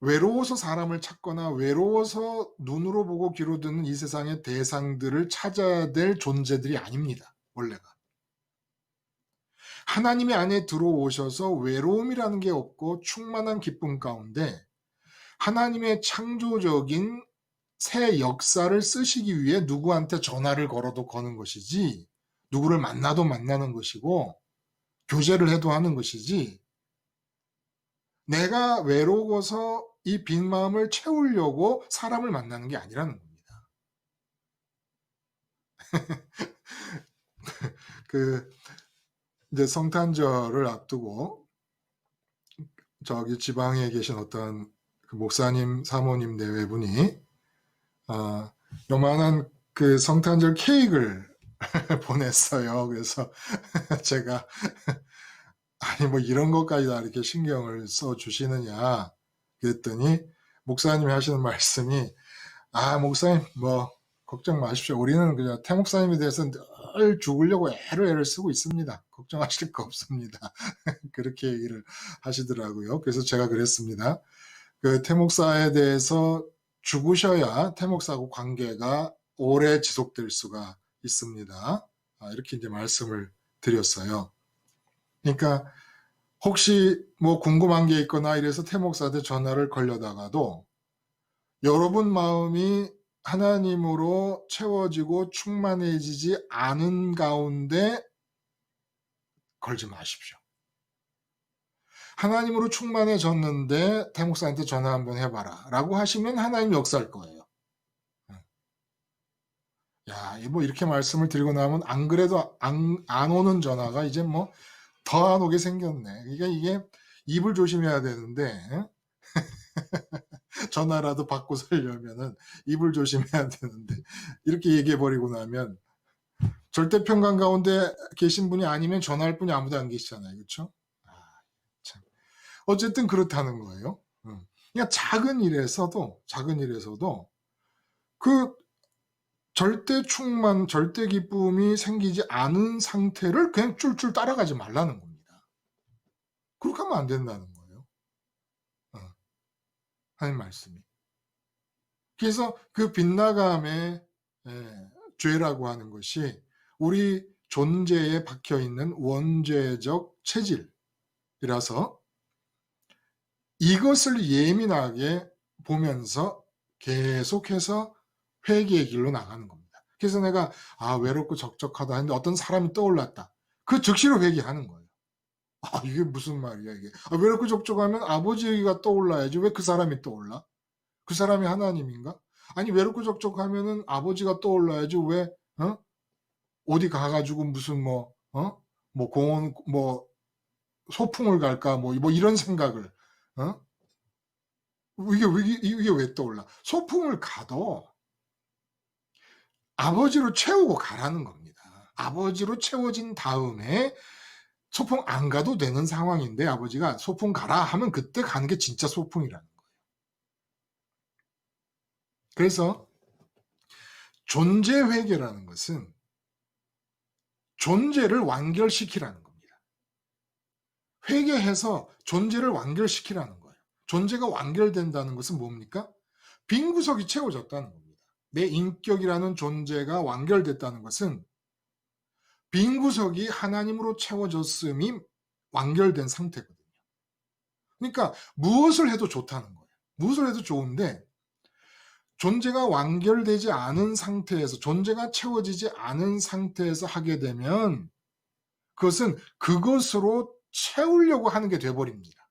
외로워서 사람을 찾거나 외로워서 눈으로 보고 귀로 듣는 이 세상의 대상들을 찾아야 될 존재들이 아닙니다. 원래가. 하나님의 안에 들어오셔서 외로움이라는 게 없고 충만한 기쁨 가운데 하나님의 창조적인 새 역사를 쓰시기 위해 누구한테 전화를 걸어도 거는 것이지, 누구를 만나도 만나는 것이고 교제를 해도 하는 것이지, 내가 외로워서 이 빈 마음을 채우려고 사람을 만나는 게 아니라는 겁니다. 이제 성탄절을 앞두고 저기 지방에 계신 어떤 그 목사님, 사모님 내외분이 요만한 그 성탄절 케이크를 보냈어요. 그래서 제가 아니 뭐 이런 것까지 다 이렇게 신경을 써 주시느냐 그랬더니 목사님이 하시는 말씀이 목사님 뭐 걱정 마십시오. 우리는 그냥 태 목사님에 대해서 늘 죽으려고 애를 쓰고 있습니다. 걱정하실 거 없습니다. 그렇게 얘기를 하시더라고요. 그래서 제가 그랬습니다. 그 태 목사에 대해서 죽으셔야 태 목사하고 관계가 오래 지속될 수가 있습니다. 이렇게 이제 말씀을 드렸어요. 그러니까 혹시 뭐 궁금한 게 있거나 이래서 태 목사한테 전화를 걸려다가도 여러분 마음이 하나님으로 채워지고 충만해지지 않은 가운데 걸지 마십시오. 하나님으로 충만해졌는데 태 목사한테 전화 한번 해봐라 라고 하시면 하나님 역사할 거예요. 뭐 이렇게 말씀을 드리고 나면 안 그래도 안 오는 전화가 이제 뭐 더 안 오게 생겼네. 그러니까 이게 입을 조심해야 되는데 전화라도 받고 살려면은 입을 조심해야 되는데 이렇게 얘기해버리고 나면 절대평강 가운데 계신 분이 아니면 전화할 분이 아무도 안 계시잖아요. 그렇죠? 참. 어쨌든 그렇다는 거예요. 그러니까 작은 일에서도 그 절대 충만, 절대 기쁨이 생기지 않은 상태를 그냥 쫄쫄 따라가지 말라는 겁니다. 그렇게 하면 안 된다는 거예요. 하는 말씀이. 그래서 그 빗나감의 죄라고 하는 것이 우리 존재에 박혀 있는 원죄적 체질이라서 이것을 예민하게 보면서 계속해서 회개의 길로 나가는 겁니다. 그래서 내가 외롭고 적적하다 했는데 어떤 사람이 떠올랐다. 그 즉시로 회개하는 거예요. 이게 무슨 말이야 이게. 외롭고 적적하면 아버지가 떠올라야지 왜 그 사람이 떠올라? 그 사람이 하나님인가? 아니 외롭고 적적하면은 아버지가 떠올라야지 왜 어디 가가지고 무슨 뭐 공원 뭐 소풍을 갈까 뭐 이런 생각을 이게 왜 떠올라? 소풍을 가도 아버지로 채우고 가라는 겁니다. 아버지로 채워진 다음에 소풍 안 가도 되는 상황인데 아버지가 소풍 가라 하면 그때 가는 게 진짜 소풍이라는 거예요. 그래서 존재 회개라는 것은 존재를 완결시키라는 겁니다. 회개해서 존재를 완결시키라는 거예요. 존재가 완결된다는 것은 뭡니까? 빈 구석이 채워졌다는 겁니다. 내 인격이라는 존재가 완결됐다는 것은 빈 구석이 하나님으로 채워졌음이 완결된 상태거든요. 그러니까 무엇을 해도 좋다는 거예요. 무엇을 해도 좋은데 존재가 완결되지 않은 상태에서 존재가 채워지지 않은 상태에서 하게 되면 그것은 그것으로 채우려고 하는 게 돼버립니다.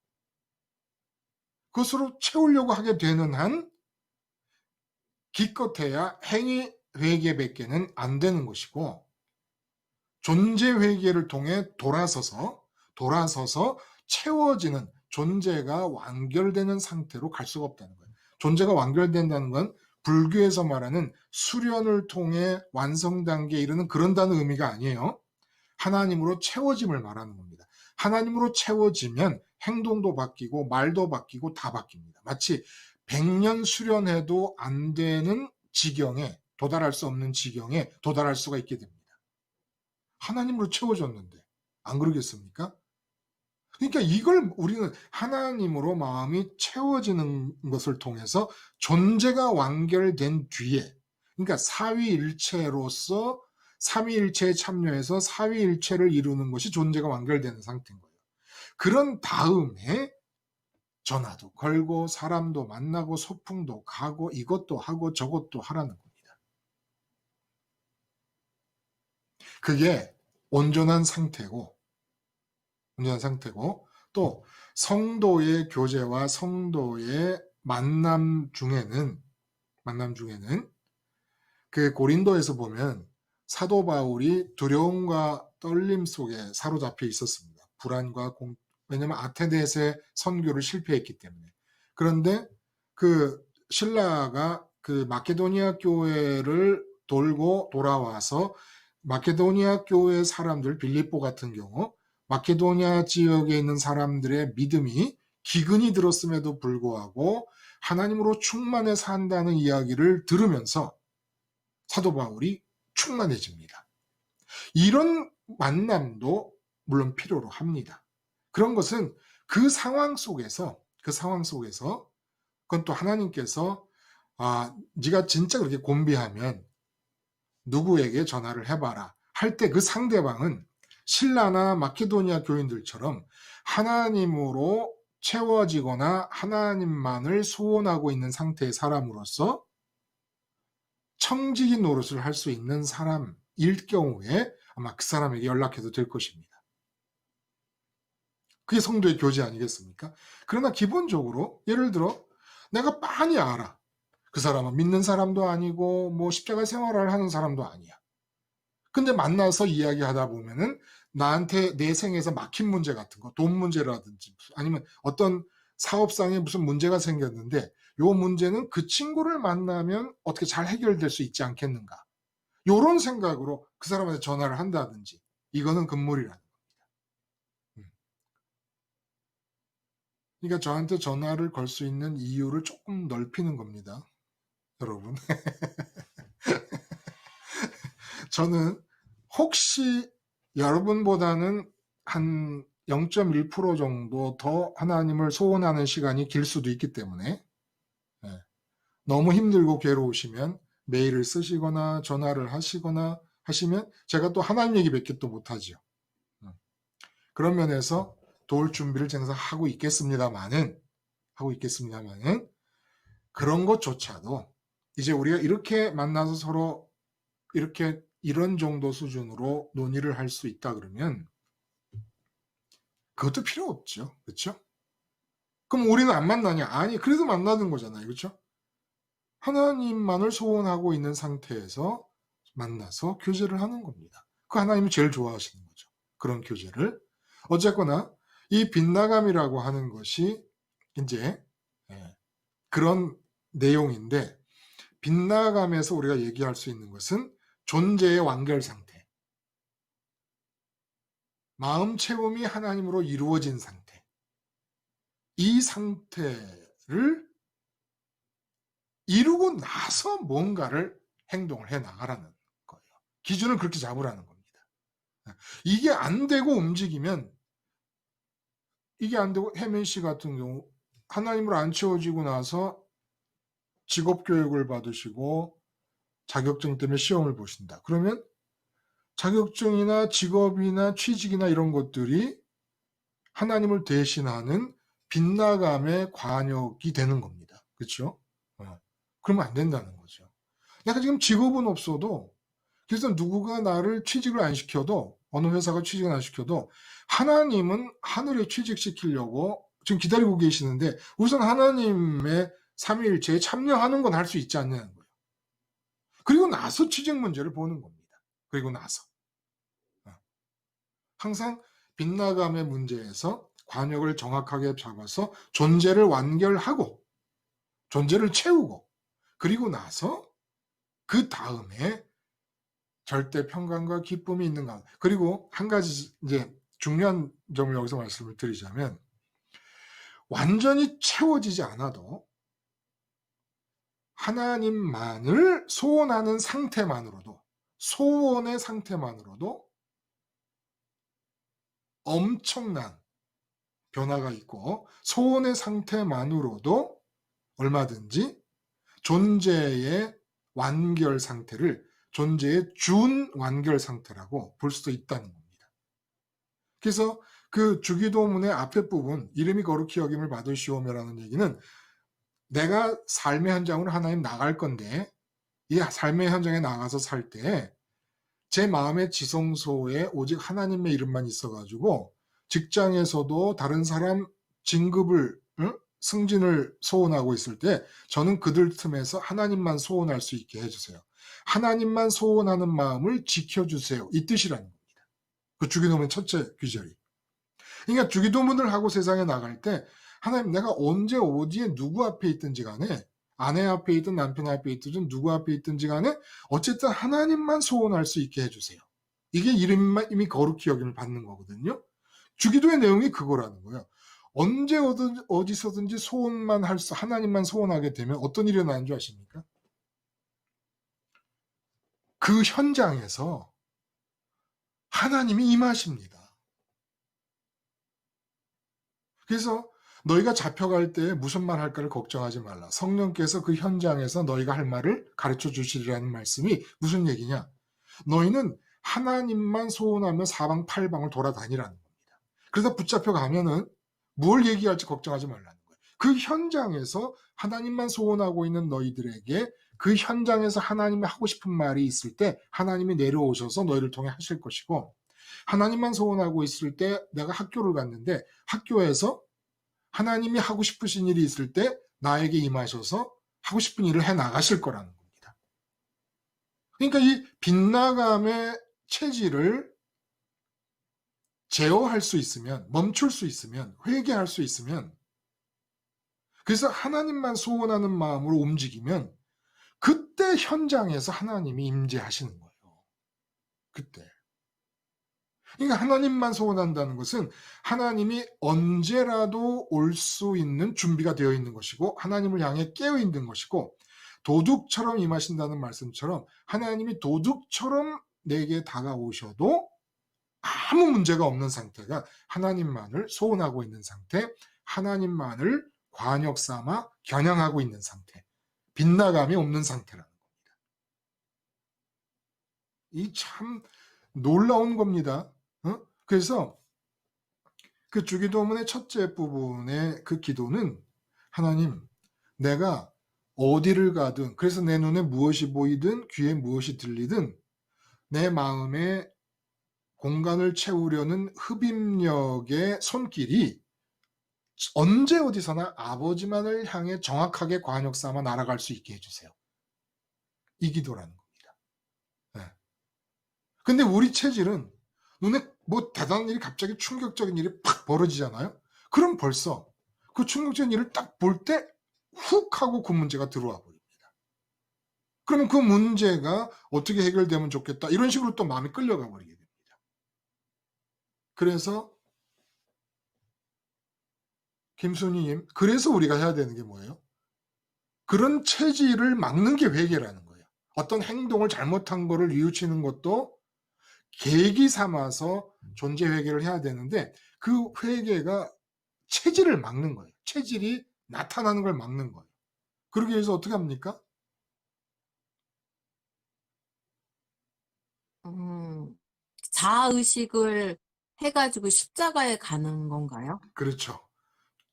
그것으로 채우려고 하게 되는 한 기껏해야 행위 회개밖에는 안 되는 것이고 존재 회개를 통해 돌아서서 채워지는 존재가 완결되는 상태로 갈 수가 없다는 거예요. 존재가 완결된다는 건 불교에서 말하는 수련을 통해 완성 단계에 이르는 그런다는 의미가 아니에요. 하나님으로 채워짐을 말하는 겁니다. 하나님으로 채워지면 행동도 바뀌고 말도 바뀌고 다 바뀝니다. 마치 100년 수련해도 안 되는 지경에 도달할 수 없는 지경에 도달할 수가 있게 됩니다. 하나님으로 채워졌는데 안 그러겠습니까? 그러니까 이걸 우리는 하나님으로 마음이 채워지는 것을 통해서 존재가 완결된 뒤에 그러니까 사위일체로서 삼위일체에 참여해서 사위일체를 이루는 것이 존재가 완결되는 상태인 거예요. 그런 다음에 전화도 걸고 사람도 만나고 소풍도 가고 이것도 하고 저것도 하라는 겁니다. 그게 온전한 상태고 또 성도의 교제와 성도의 만남 중에는 그 고린도에서 보면 사도 바울이 두려움과 떨림 속에 사로잡혀 있었습니다. 불안과 왜냐하면 아테네에서의 선교를 실패했기 때문에. 그런데 그 신라가 그 마케도니아 교회를 돌고 돌아와서 마케도니아 교회 사람들 빌립보 같은 경우 마케도니아 지역에 있는 사람들의 믿음이 기근이 들었음에도 불구하고 하나님으로 충만해 산다는 이야기를 들으면서 사도 바울이 충만해집니다. 이런 만남도 물론 필요로 합니다. 그런 것은 그 상황 속에서 그건 또 하나님께서 네가 진짜 그렇게 곤비하면 누구에게 전화를 해봐라 할 때 그 상대방은 신라나 마케도니아 교인들처럼 하나님으로 채워지거나 하나님만을 소원하고 있는 상태의 사람으로서 청지기 노릇을 할 수 있는 사람일 경우에 아마 그 사람에게 연락해도 될 것입니다. 그게 성도의 교제 아니겠습니까? 그러나 기본적으로 예를 들어 내가 빤히 알아. 그 사람은 믿는 사람도 아니고 뭐 십자가 생활을 하는 사람도 아니야. 근데 만나서 이야기하다 보면은 나한테 내 생에서 막힌 문제 같은 거, 돈 문제라든지 아니면 어떤 사업상에 무슨 문제가 생겼는데 요 문제는 그 친구를 만나면 어떻게 잘 해결될 수 있지 않겠는가. 요런 생각으로 그 사람한테 전화를 한다든지 이거는 금물이라는 겁니다. 그러니까 저한테 전화를 걸 수 있는 이유를 조금 넓히는 겁니다. 여러분. 저는 혹시 여러분보다는 한 0.1% 정도 더 하나님을 소원하는 시간이 길 수도 있기 때문에 너무 힘들고 괴로우시면 메일을 쓰시거나 전화를 하시거나 하시면 제가 또 하나님 얘기 몇 개 또 못하죠. 그런 면에서 도울 준비를 제가 하고 있겠습니다만은 그런 것조차도 이제 우리가 이렇게 만나서 서로 이렇게 이런 정도 수준으로 논의를 할 수 있다 그러면 그것도 필요 없죠. 그렇죠? 그럼 우리는 안 만나냐? 아니, 그래도 만나는 거잖아요. 그렇죠? 하나님만을 소원하고 있는 상태에서 만나서 교제를 하는 겁니다. 그 하나님이 제일 좋아하시는 거죠. 그런 교제를. 어쨌거나 이 빗나감이라고 하는 것이 이제 그런 내용인데, 빗나감에서 우리가 얘기할 수 있는 것은 존재의 완결 상태, 마음 채움이 하나님으로 이루어진 상태, 이 상태를 이루고 나서 뭔가를 행동을 해 나가라는 거예요. 기준을 그렇게 잡으라는 겁니다. 이게 안 되고 움직이면, 이게 안 되고 혜민 씨 같은 경우 하나님으로 안 채워지고 나서 직업 교육을 받으시고 자격증 때문에 시험을 보신다. 그러면 자격증이나 직업이나 취직이나 이런 것들이 하나님을 대신하는 빗나감의 관역이 되는 겁니다. 그렇죠? 그러면 안 된다는 거죠. 내가 지금 직업은 없어도, 그래서 누구가 나를 취직을 안 시켜도, 어느 회사가 취직을 안 시켜도 하나님은 하늘에 취직시키려고 지금 기다리고 계시는데 우선 하나님의 삼위일체에 참여하는 건 할 수 있지 않냐는 거예요. 그리고 나서 취직 문제를 보는 겁니다. 그리고 나서 항상 빗나감의 문제에서 관역을 정확하게 잡아서 존재를 완결하고 존재를 채우고, 그리고 나서 그 다음에 절대 평강과 기쁨이 있는 것. 그리고 한 가지 이제 중요한 점을 여기서 말씀을 드리자면, 완전히 채워지지 않아도 하나님만을 소원하는 상태만으로도, 소원의 상태만으로도 엄청난 변화가 있고, 소원의 상태만으로도 얼마든지 존재의 완결 상태를 존재의 준 완결 상태라고 볼 수도 있다는 겁니다. 그래서 그 주기도문의 앞에 부분, 이름이 거룩히 여김을 받으시오며라는 얘기는 내가 삶의 현장으로 하나님 나갈 건데, 이 삶의 현장에 나가서 살 때 제 마음의 지성소에 오직 하나님의 이름만 있어가지고 직장에서도 다른 사람 진급을, 승진을 소원하고 있을 때 저는 그들 틈에서 하나님만 소원할 수 있게 해주세요. 하나님만 소원하는 마음을 지켜주세요. 이 뜻이라는 겁니다. 그 주기도문 첫째 귀절이. 그러니까 주기도문을 하고 세상에 나갈 때 하나님, 내가 언제 어디에 누구 앞에 있든지 간에, 아내 앞에 있든 남편 앞에 있든 누구 앞에 있든지 간에 어쨌든 하나님만 소원할 수 있게 해주세요. 이게 이름이 거룩히 여김을 받는 거거든요. 주기도의 내용이 그거라는 거예요. 언제 어디서든지 소원만 하나님만 소원하게 되면 어떤 일이 일어나는 줄 아십니까? 그 현장에서 하나님이 임하십니다. 그래서 너희가 잡혀갈 때 무슨 말 할까를 걱정하지 말라. 성령께서 그 현장에서 너희가 할 말을 가르쳐 주시리라는 말씀이 무슨 얘기냐? 너희는 하나님만 소원하며 사방팔방을 돌아다니라는 겁니다. 그러다 붙잡혀 가면은 뭘 얘기할지 걱정하지 말라는 거예요. 그 현장에서 하나님만 소원하고 있는 너희들에게 그 현장에서 하나님이 하고 싶은 말이 있을 때 하나님이 내려오셔서 너희를 통해 하실 것이고, 하나님만 소원하고 있을 때 내가 학교를 갔는데 학교에서 하나님이 하고 싶으신 일이 있을 때 나에게 임하셔서 하고 싶은 일을 해 나가실 거라는 겁니다. 그러니까 이 빗나감의 체질을 제어할 수 있으면, 멈출 수 있으면, 회개할 수 있으면, 그래서 하나님만 소원하는 마음으로 움직이면 그때 현장에서 하나님이 임재하시는 거예요. 그때. 그러니까 하나님만 소원한다는 것은 하나님이 언제라도 올 수 있는 준비가 되어 있는 것이고, 하나님을 향해 깨어 있는 것이고, 도둑처럼 임하신다는 말씀처럼 하나님이 도둑처럼 내게 다가오셔도 아무 문제가 없는 상태가 하나님만을 소원하고 있는 상태, 하나님만을 관역 삼아 겨냥하고 있는 상태, 빗나감이 없는 상태라는 겁니다. 이 참 놀라운 겁니다. 그래서 그 주기도문의 첫째 부분의 그 기도는 하나님, 내가 어디를 가든, 그래서 내 눈에 무엇이 보이든 귀에 무엇이 들리든 내 마음에 공간을 채우려는 흡입력의 손길이 언제 어디서나 아버지만을 향해 정확하게 관역 삼아 날아갈 수 있게 해주세요. 이 기도라는 겁니다. 네. 근데 우리 체질은 눈에 뭐 대단한 일이 갑자기 충격적인 일이 팍 벌어지잖아요. 그럼 벌써 그 충격적인 일을 딱 볼 때 훅 하고 그 문제가 들어와 버립니다. 그러면 그 문제가 어떻게 해결되면 좋겠다 이런 식으로 또 마음이 끌려가 버리게 됩니다. 그래서 김순희님, 그래서 우리가 해야 되는 게 뭐예요? 그런 체질을 막는 게 회개라는 거예요. 어떤 행동을 잘못한 거를 뉘우치는 것도 계기 삼아서 존재 회개를 해야 되는데 그 회개가 체질을 막는 거예요. 체질이 나타나는 걸 막는 거예요. 그러기 위해서 어떻게 합니까?
자의식을 해가지고 십자가에 가는 건가요?
그렇죠.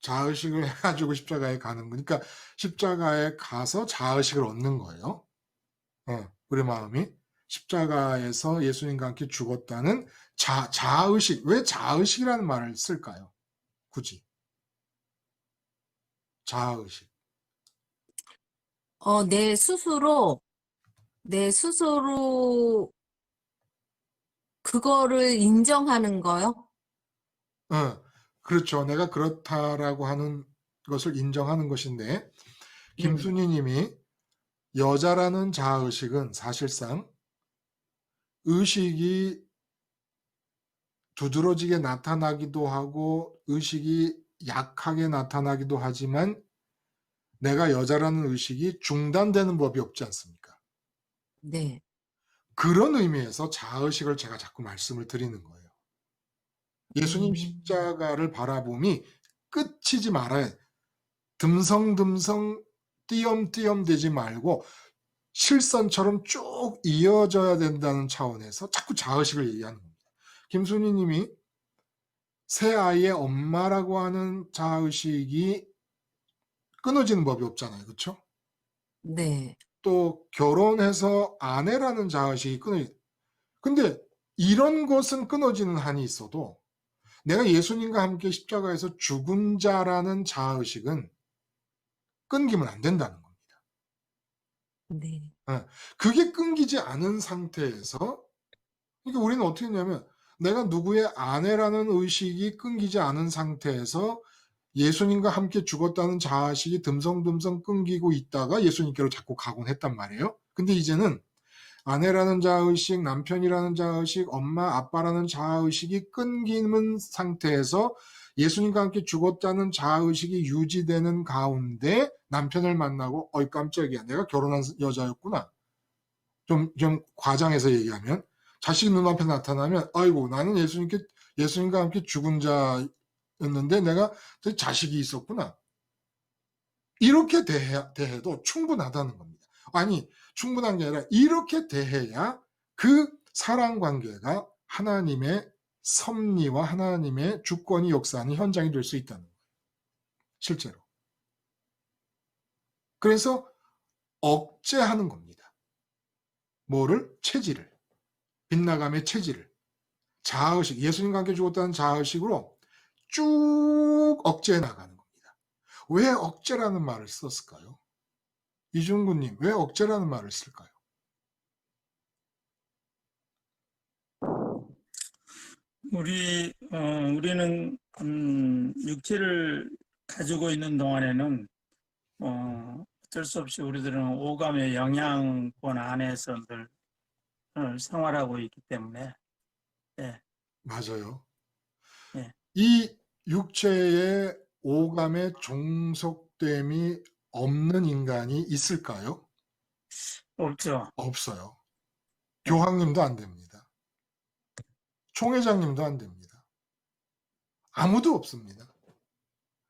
자의식을 해가지고 십자가에 가는 거니까 십자가에 가서 자의식을 얻는 거예요. 우리 마음이 십자가에서 예수님과 함께 죽었다는 자의식. 왜 자의식이라는 말을 쓸까요? 굳이. 자의식.
내 스스로 그거를 인정하는 거요?
그렇죠. 내가 그렇다라고 하는 것을 인정하는 것인데 김순희 님이 여자라는 자의식은 사실상 의식이 두드러지게 나타나기도 하고 의식이 약하게 나타나기도 하지만 내가 여자라는 의식이 중단되는 법이 없지 않습니까?
네.
그런 의미에서 자의식을 제가 자꾸 말씀을 드리는 거예요. 예수님 십자가를 바라봄이 끝이지 말아야 듬성듬성 띄엄띄엄 되지 말고 실선처럼 쭉 이어져야 된다는 차원에서 자꾸 자의식을 얘기하는 겁니다. 김순희 님이 새 아이의 엄마라고 하는 자의식이 끊어지는 법이 없잖아요. 그렇죠?
네.
또 결혼해서 아내라는 자의식이 근데 이런 것은 끊어지는 한이 있어도 내가 예수님과 함께 십자가에서 죽은 자라는 자의식은 끊기면 안 된다는 겁니다.
네.
그게 끊기지 않은 상태에서 그러니까 우리는 어떻게 했냐면 내가 누구의 아내라는 의식이 끊기지 않은 상태에서 예수님과 함께 죽었다는 자의식이 듬성듬성 끊기고 있다가 예수님께로 자꾸 가곤 했단 말이에요. 근데 이제는 아내라는 자의식, 남편이라는 자의식, 엄마, 아빠라는 자의식이 끊기는 상태에서 예수님과 함께 죽었다는 자의식이 유지되는 가운데 남편을 만나고 어이 깜짝이야 내가 결혼한 여자였구나. 좀 과장해서 얘기하면 자식 눈앞에 나타나면 아이고 나는 예수님과 함께 죽은 자였는데 내가 자식이 있었구나. 이렇게 대해도 충분하다는 겁니다. 아니 충분한 게 아니라 이렇게 대해야 그 사랑관계가 하나님의 섭리와 하나님의 주권이 역사하는 현장이 될 수 있다는 거예요. 실제로. 그래서 억제하는 겁니다. 뭐를? 체질을. 빗나감의 체질을. 자의식, 예수님과 함께 죽었다는 자의식으로 쭉 억제해 나가는 겁니다. 왜 억제라는 말을 썼을까요? 이중구님, 왜 억제라는 말을 쓸까요?
우리는 육체를 가지고 있는 동안에는 어쩔 수 없이 우리들은 오감의 영향권 안에서 늘 생활하고 있기 때문에
맞아요.
예.
이 육체의 오감의 종속됨이 없는 인간이 있을까요?
없죠.
없어요. 교황님도 안 됩니다. 총회장님도 안 됩니다. 아무도 없습니다.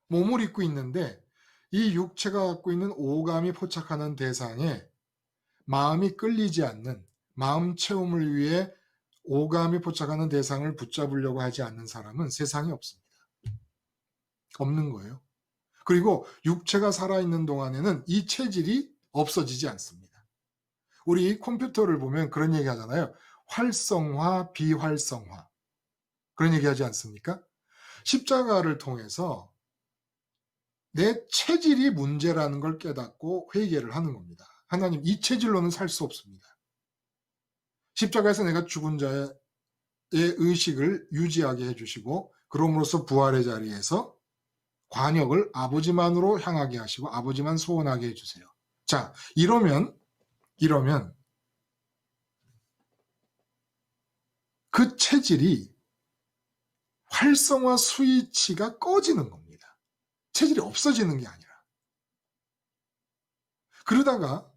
몸을 입고 있는데 이 육체가 갖고 있는 오감이 포착하는 대상에 마음이 끌리지 않는, 마음 체험을 위해 오감이 포착하는 대상을 붙잡으려고 하지 않는 사람은 세상에 없습니다. 없는 거예요. 그리고 육체가 살아있는 동안에는 이 체질이 없어지지 않습니다. 우리 컴퓨터를 보면 그런 얘기 하잖아요. 활성화, 비활성화. 그런 얘기 하지 않습니까? 십자가를 통해서 내 체질이 문제라는 걸 깨닫고 회개를 하는 겁니다. 하나님, 이 체질로는 살 수 없습니다. 십자가에서 내가 죽은 자의 의식을 유지하게 해주시고, 그럼으로써 부활의 자리에서 관역을 아버지만으로 향하게 하시고 아버지만 소원하게 해주세요. 자, 이러면 그 체질이 활성화 스위치가 꺼지는 겁니다. 체질이 없어지는 게 아니라. 그러다가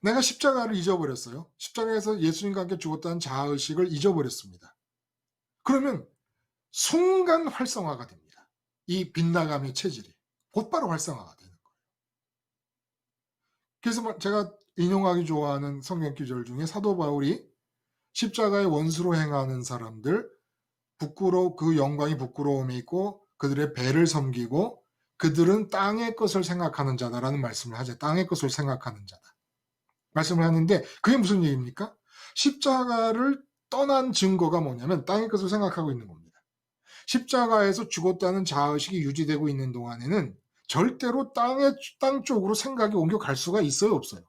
내가 십자가를 잊어버렸어요. 십자가에서 예수님과 함께 죽었다는 자아의식을 잊어버렸습니다. 그러면 순간 활성화가 됩니다. 이 빗나감의 체질이 곧바로 활성화가 되는 거예요. 그래서 제가 인용하기 좋아하는 성경 구절 중에 사도 바울이 십자가의 원수로 행하는 사람들, 그 영광이 부끄러움에 있고 그들의 배를 섬기고 그들은 땅의 것을 생각하는 자다라는 말씀을 하죠. 땅의 것을 생각하는 자다. 말씀을 하는데 그게 무슨 얘기입니까? 십자가를 떠난 증거가 뭐냐면 땅의 것을 생각하고 있는 겁니다. 십자가에서 죽었다는 자아의식이 유지되고 있는 동안에는 절대로 땅 쪽으로 생각이 옮겨갈 수가 있어요, 없어요?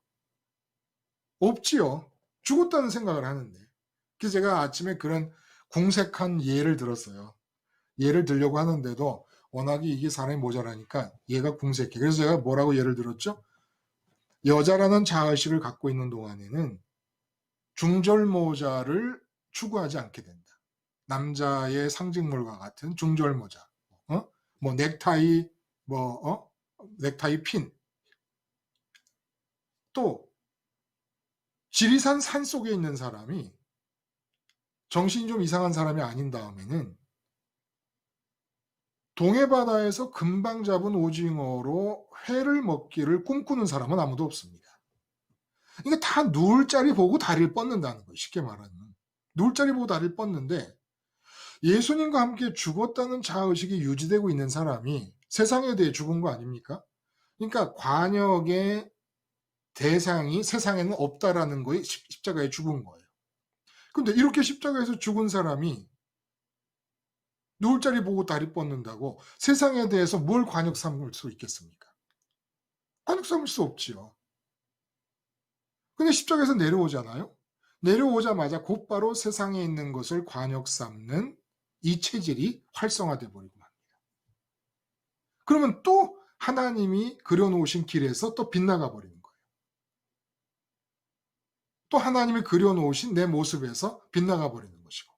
없지요. 죽었다는 생각을 하는데. 그래서 제가 아침에 그런 궁색한 예를 들었어요. 예를 들려고 하는데도 워낙에 이게 사람이 모자라니까 얘가 궁색해. 그래서 제가 뭐라고 예를 들었죠? 여자라는 자아의식을 갖고 있는 동안에는 중절모자를 추구하지 않게 된다. 남자의 상징물과 같은 중절모자, 뭐 넥타이, 넥타이 핀. 또 지리산 산 속에 있는 사람이 정신이 좀 이상한 사람이 아닌 다음에는 동해바다에서 금방 잡은 오징어로 회를 먹기를 꿈꾸는 사람은 아무도 없습니다. 이게 다 누울 자리 보고 다리를 뻗는다는 거예요. 쉽게 말하면. 누울 자리 보고 다리를 뻗는데 예수님과 함께 죽었다는 자아의식이 유지되고 있는 사람이 세상에 대해 죽은 거 아닙니까? 그러니까 관역의 대상이 세상에는 없다라는 거에 십자가에 죽은 거예요. 근데 이렇게 십자가에서 죽은 사람이 누울 자리 보고 다리 뻗는다고 세상에 대해서 뭘 관역 삼을 수 있겠습니까? 관역 삼을 수 없지요. 근데 십자가에서 내려오잖아요. 내려오자마자 곧바로 세상에 있는 것을 관역 삼는 이 체질이 활성화돼 버리고 맙니다. 그러면 또 하나님이 그려놓으신 길에서 또 빗나가 버리는 거예요. 또 하나님이 그려놓으신 내 모습에서 빗나가 버리는 것이고.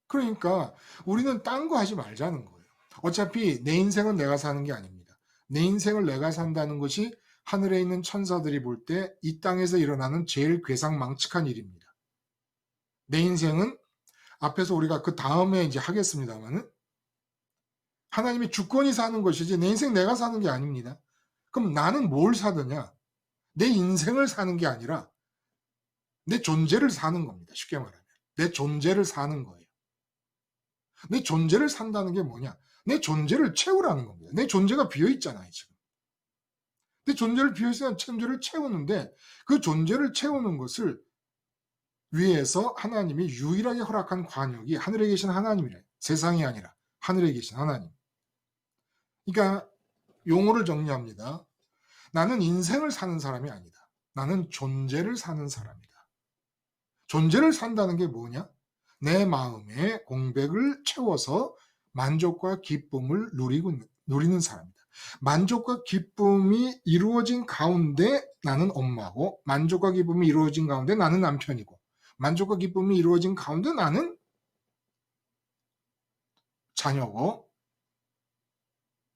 그러니까 우리는 딴 거 하지 말자는 거예요. 어차피 내 인생은 내가 사는 게 아닙니다. 내 인생을 내가 산다는 것이 하늘에 있는 천사들이 볼 때 이 땅에서 일어나는 제일 괴상망측한 일입니다. 내 인생은 앞에서 우리가 그 다음에 이제 하겠습니다만은 하나님이 주권이 사는 것이지 내 인생 내가 사는 게 아닙니다. 그럼 나는 뭘 사느냐? 내 인생을 사는 게 아니라 내 존재를 사는 겁니다. 쉽게 말하면. 내 존재를 사는 거예요. 내 존재를 산다는 게 뭐냐? 내 존재를 채우라는 겁니다. 내 존재가 비어있잖아요, 지금. 내 존재를 비어있으면 존재를 채우는데 그 존재를 채우는 것을 위에서 하나님이 유일하게 허락한 관역이 하늘에 계신 하나님이래. 세상이 아니라 하늘에 계신 하나님. 그러니까 용어를 정리합니다. 나는 인생을 사는 사람이 아니다. 나는 존재를 사는 사람이다. 존재를 산다는 게 뭐냐? 내 마음의 공백을 채워서 만족과 기쁨을 누리는 사람이다. 만족과 기쁨이 이루어진 가운데 나는 엄마고, 만족과 기쁨이 이루어진 가운데 나는 남편이고, 만족과 기쁨이 이루어진 가운데 나는 자녀고,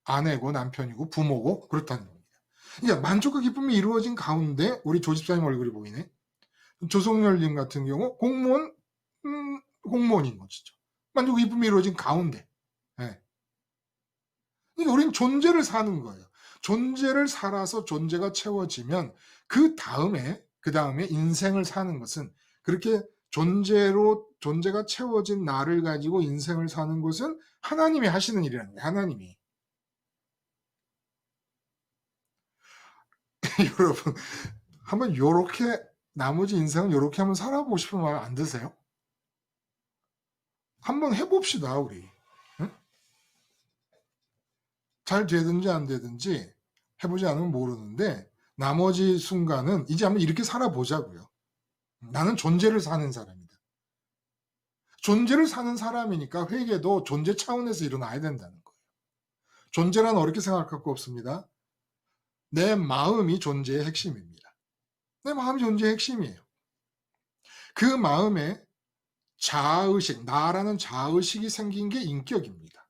아내고, 남편이고, 부모고, 그렇다는 겁니다. 그러니까 만족과 기쁨이 이루어진 가운데, 우리 조집사님 얼굴이 보이네. 조성열님 같은 경우 공무원인 것이죠. 만족 기쁨이 이루어진 가운데. 예. 그러니까 우리는 존재를 사는 거예요. 존재를 살아서 존재가 채워지면 그 다음에 인생을 사는 것은 그렇게 존재가 채워진 나를 가지고 인생을 사는 것은 하나님이 하시는 일이라는 거예요. 하나님이. 여러분 한번 요렇게 나머지 인생은 요렇게 한번 살아보고 싶은 마음 안 드세요? 한번 해봅시다 우리. 응? 잘 되든지 안 되든지 해보지 않으면 모르는데 나머지 순간은 이제 한번 이렇게 살아보자고요. 나는 존재를 사는 사람이다. 존재를 사는 사람이니까 회개도 존재 차원에서 일어나야 된다는 거예요. 존재란 어렵게 생각할 거 없습니다. 내 마음이 존재의 핵심입니다. 내 마음이 존재의 핵심이에요. 그 마음에 자아의식, 나라는 자아의식이 생긴 게 인격입니다.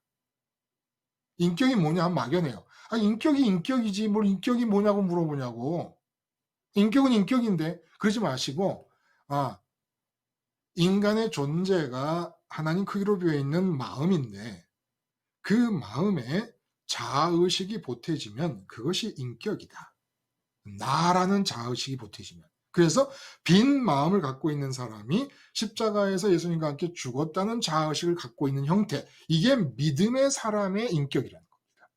인격이 뭐냐 하면 막연해요. 인격이 인격이지 뭘 인격이 뭐냐고 물어보냐고. 인격은 인격인데 그러지 마시고 인간의 존재가 하나님 크기로 비어있는 마음인데 그 마음에 자아의식이 보태지면 그것이 인격이다. 나라는 자아의식이 보태지면. 그래서 빈 마음을 갖고 있는 사람이 십자가에서 예수님과 함께 죽었다는 자아의식을 갖고 있는 형태, 이게 믿음의 사람의 인격이라는 겁니다.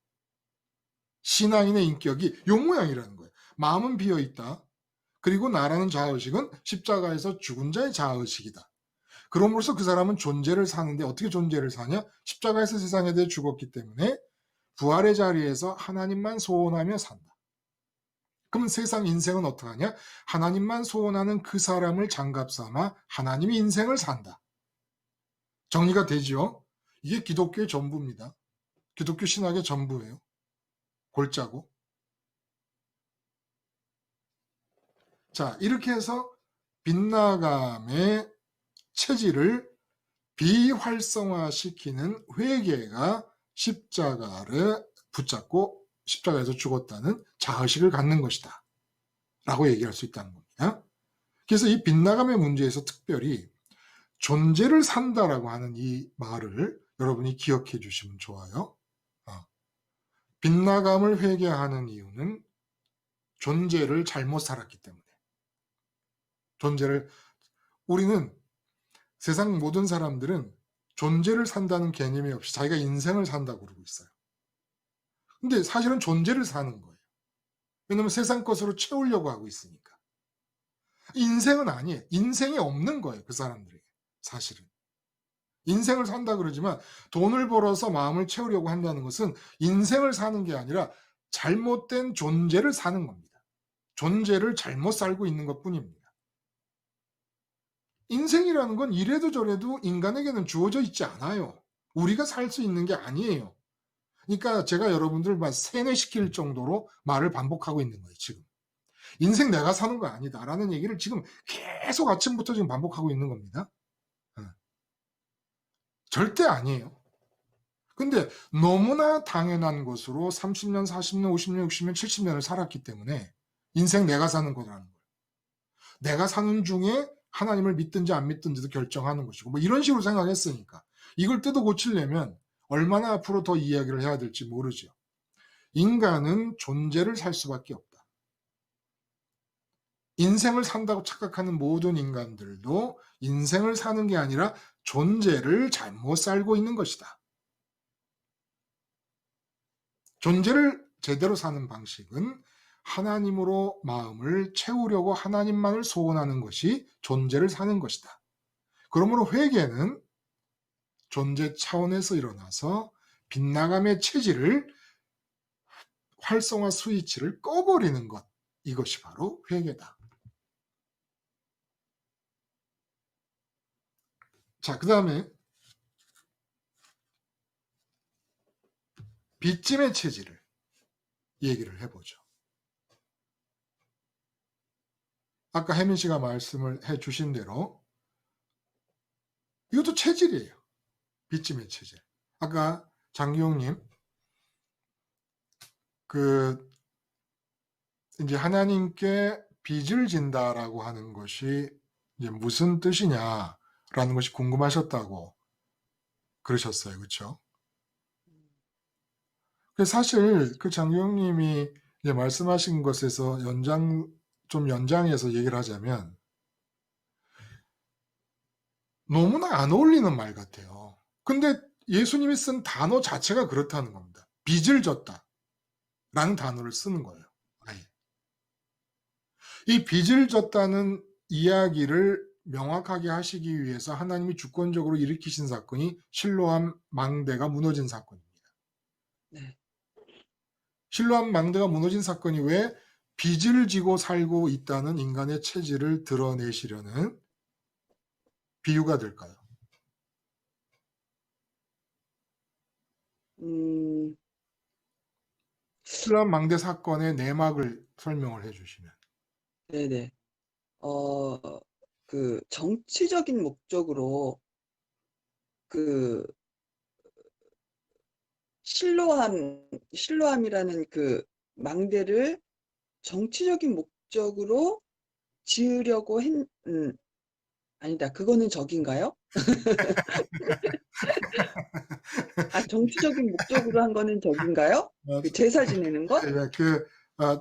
신앙인의 인격이 요 모양이라는 거예요. 마음은 비어있다. 그리고 나라는 자아의식은 십자가에서 죽은 자의 자아의식이다. 그럼으로써 그 사람은 존재를 사는데 어떻게 존재를 사냐? 십자가에서 세상에 대해 죽었기 때문에 부활의 자리에서 하나님만 소원하며 산다. 그럼 세상 인생은 어떡하냐? 하나님만 소원하는 그 사람을 장갑 삼아 하나님이 인생을 산다. 정리가 되지요? 이게 기독교의 전부입니다. 기독교 신학의 전부예요. 골자고. 자, 이렇게 해서 빗나감의 체질을 비활성화시키는 회개가 십자가를 붙잡고 십자가에서 죽었다는 자의식을 갖는 것이다 라고 얘기할 수 있다는 겁니다. 그래서 이 빗나감의 문제에서 특별히 존재를 산다라고 하는 이 말을 여러분이 기억해 주시면 좋아요. 빗나감을 회개하는 이유는 존재를 잘못 살았기 때문에. 우리는 세상 모든 사람들은 존재를 산다는 개념이 없이 자기가 인생을 산다고 그러고 있어요. 근데 사실은 존재를 사는 거예요. 왜냐면 세상 것으로 채우려고 하고 있으니까. 인생은 아니에요. 인생이 없는 거예요. 그 사람들에게. 사실은. 인생을 산다 그러지만 돈을 벌어서 마음을 채우려고 한다는 것은 인생을 사는 게 아니라 잘못된 존재를 사는 겁니다. 존재를 잘못 살고 있는 것뿐입니다. 인생이라는 건 이래도 저래도 인간에게는 주어져 있지 않아요. 우리가 살 수 있는 게 아니에요. 그러니까 제가 여러분들 세뇌시킬 정도로 말을 반복하고 있는 거예요, 지금. 인생 내가 사는 거 아니다라는 얘기를 지금 계속 아침부터 지금 반복하고 있는 겁니다. 절대 아니에요. 근데 너무나 당연한 것으로 30년, 40년, 50년, 60년, 70년을 살았기 때문에 인생 내가 사는 거라는 거예요. 내가 사는 중에 하나님을 믿든지 안 믿든지도 결정하는 것이고 뭐 이런 식으로 생각했으니까 이걸 뜯어 고치려면 얼마나 앞으로 더 이야기를 해야 될지 모르죠. 인간은 존재를 살 수밖에 없다. 인생을 산다고 착각하는 모든 인간들도 인생을 사는 게 아니라 존재를 잘못 살고 있는 것이다. 존재를 제대로 사는 방식은 하나님으로 마음을 채우려고 하나님만을 소원하는 것이 존재를 사는 것이다. 그러므로 회개는 존재 차원에서 일어나서 빗나감의 체질을 활성화 스위치를 꺼버리는 것, 이것이 바로 회개다. 자, 그 다음에 빚짐의 체질을 얘기를 해보죠. 아까 혜민 씨가 말씀을 해주신 대로 이것도 체질이에요. 빚짐의 체질. 아까 장기용님 이제 하나님께 빚을 진다라고 하는 것이 이제 무슨 뜻이냐라는 것이 궁금하셨다고 그러셨어요. 그렇죠? 사실 그 장교영님이 이제 말씀하신 것에서 좀 연장해서 얘기를 하자면 너무나 안 어울리는 말 같아요. 근데 예수님이 쓴 단어 자체가 그렇다는 겁니다. 빚을 졌다라는 단어를 쓰는 거예요. 아예. 이 빚을 졌다는 이야기를 명확하게 하시기 위해서 하나님이 주권적으로 일으키신 사건이 실로암 망대가 무너진 사건입니다.
네.
실로암 망대가 무너진 사건이 왜 빚을 지고 살고 있다는 인간의 체질을 드러내시려는 비유가 될까요? 실로암 망대 사건의 내막을 설명을 해주시면.
네네. 그 정치적인 목적으로 그 실로암이라는 그 망대를 정치적인 목적으로 지으려고 아니다. 그거는 저긴가요? 아, 정치적인 목적으로 한 거는 저긴가요? 그 제사 지내는 거?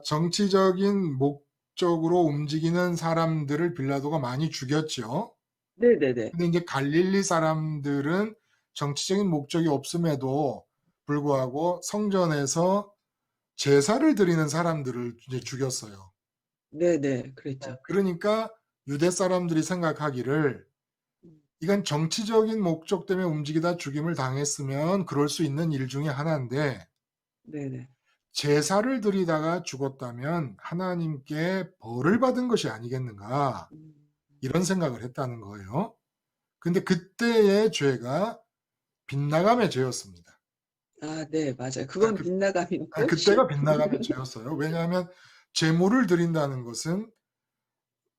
정치적인 목적으로 움직이는 사람들을 빌라도가 많이 죽였죠.
네네네.
근데 이제 갈릴리 사람들은 정치적인 목적이 없음에도 불구하고 성전에서 제사를 드리는 사람들을 이제 죽였어요.
네네. 그랬죠.
그러니까 유대 사람들이 생각하기를 이건 정치적인 목적 때문에 움직이다 죽임을 당했으면 그럴 수 있는 일 중에 하나인데
네네.
제사를 드리다가 죽었다면 하나님께 벌을 받은 것이 아니겠는가 이런 생각을 했다는 거예요. 근데 그때의 죄가 빗나감의 죄였습니다.
아, 네, 맞아요. 그건 빗나감이었고,
그때가 빗나감의 죄였어요. 왜냐하면 제물을 드린다는 것은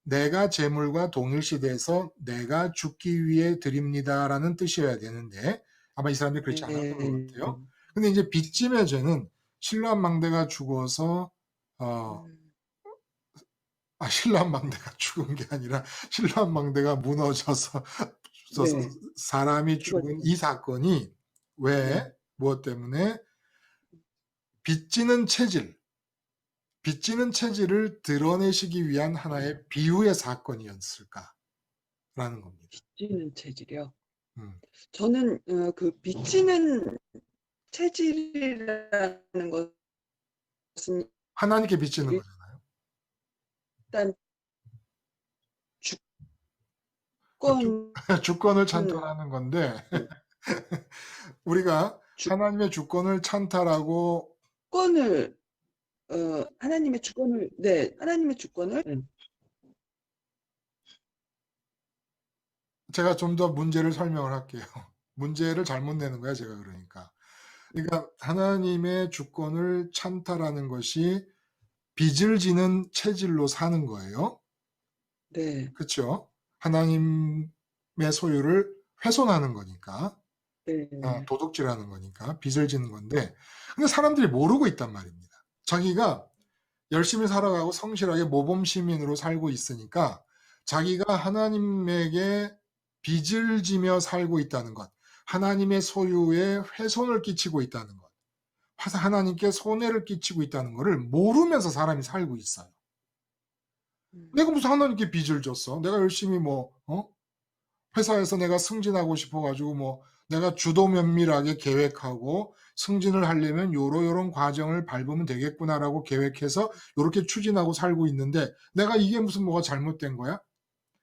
내가 제물과 동일시돼서 내가 죽기 위해 드립니다라는 뜻이어야 되는데 아마 이 사람들이 그렇지 않았던 것 같아요. 근데 이제 빚짐의 죄는 실로암 망대가 죽어서 실로암 망대가 죽은 게 아니라 실로암 망대가 무너져서
네.
사람이 죽은 이 사건이 왜 무엇 때문에 빚지는 체질을 드러내시기 위한 하나의 비유의 사건이었을까라는 겁니다.
빚지는 체질이요.
저는
그 빚지는 체질이라는 것은
하나님께 빚지는 거잖아요.
일단
주권을 찬탈하는 건데 우리가 하나님의 주권을 찬탈하고
하나님의 주권을
제가 좀 더 문제를 설명을 할게요. 문제를 잘못 내는 거야, 제가 그러니까. 그러니까 하나님의 주권을 찬탈하는 것이 빚을 지는 체질로 사는 거예요.
네.
그렇죠? 하나님의 소유를 훼손하는 거니까.
네.
도둑질하는 거니까 빚을 지는 건데 근데 사람들이 모르고 있단 말입니다. 자기가 열심히 살아가고 성실하게 모범 시민으로 살고 있으니까 자기가 하나님에게 빚을 지며 살고 있다는 것, 하나님의 소유에 훼손을 끼치고 있다는 것, 하나님께 손해를 끼치고 있다는 것을 모르면서 사람이 살고 있어요. 내가 무슨 하나님께 빚을 졌어? 내가 열심히 회사에서 내가 승진하고 싶어가지고 내가 주도 면밀하게 계획하고 승진을 하려면 요런 과정을 밟으면 되겠구나라고 계획해서 요렇게 추진하고 살고 있는데 내가 이게 무슨 뭐가 잘못된 거야?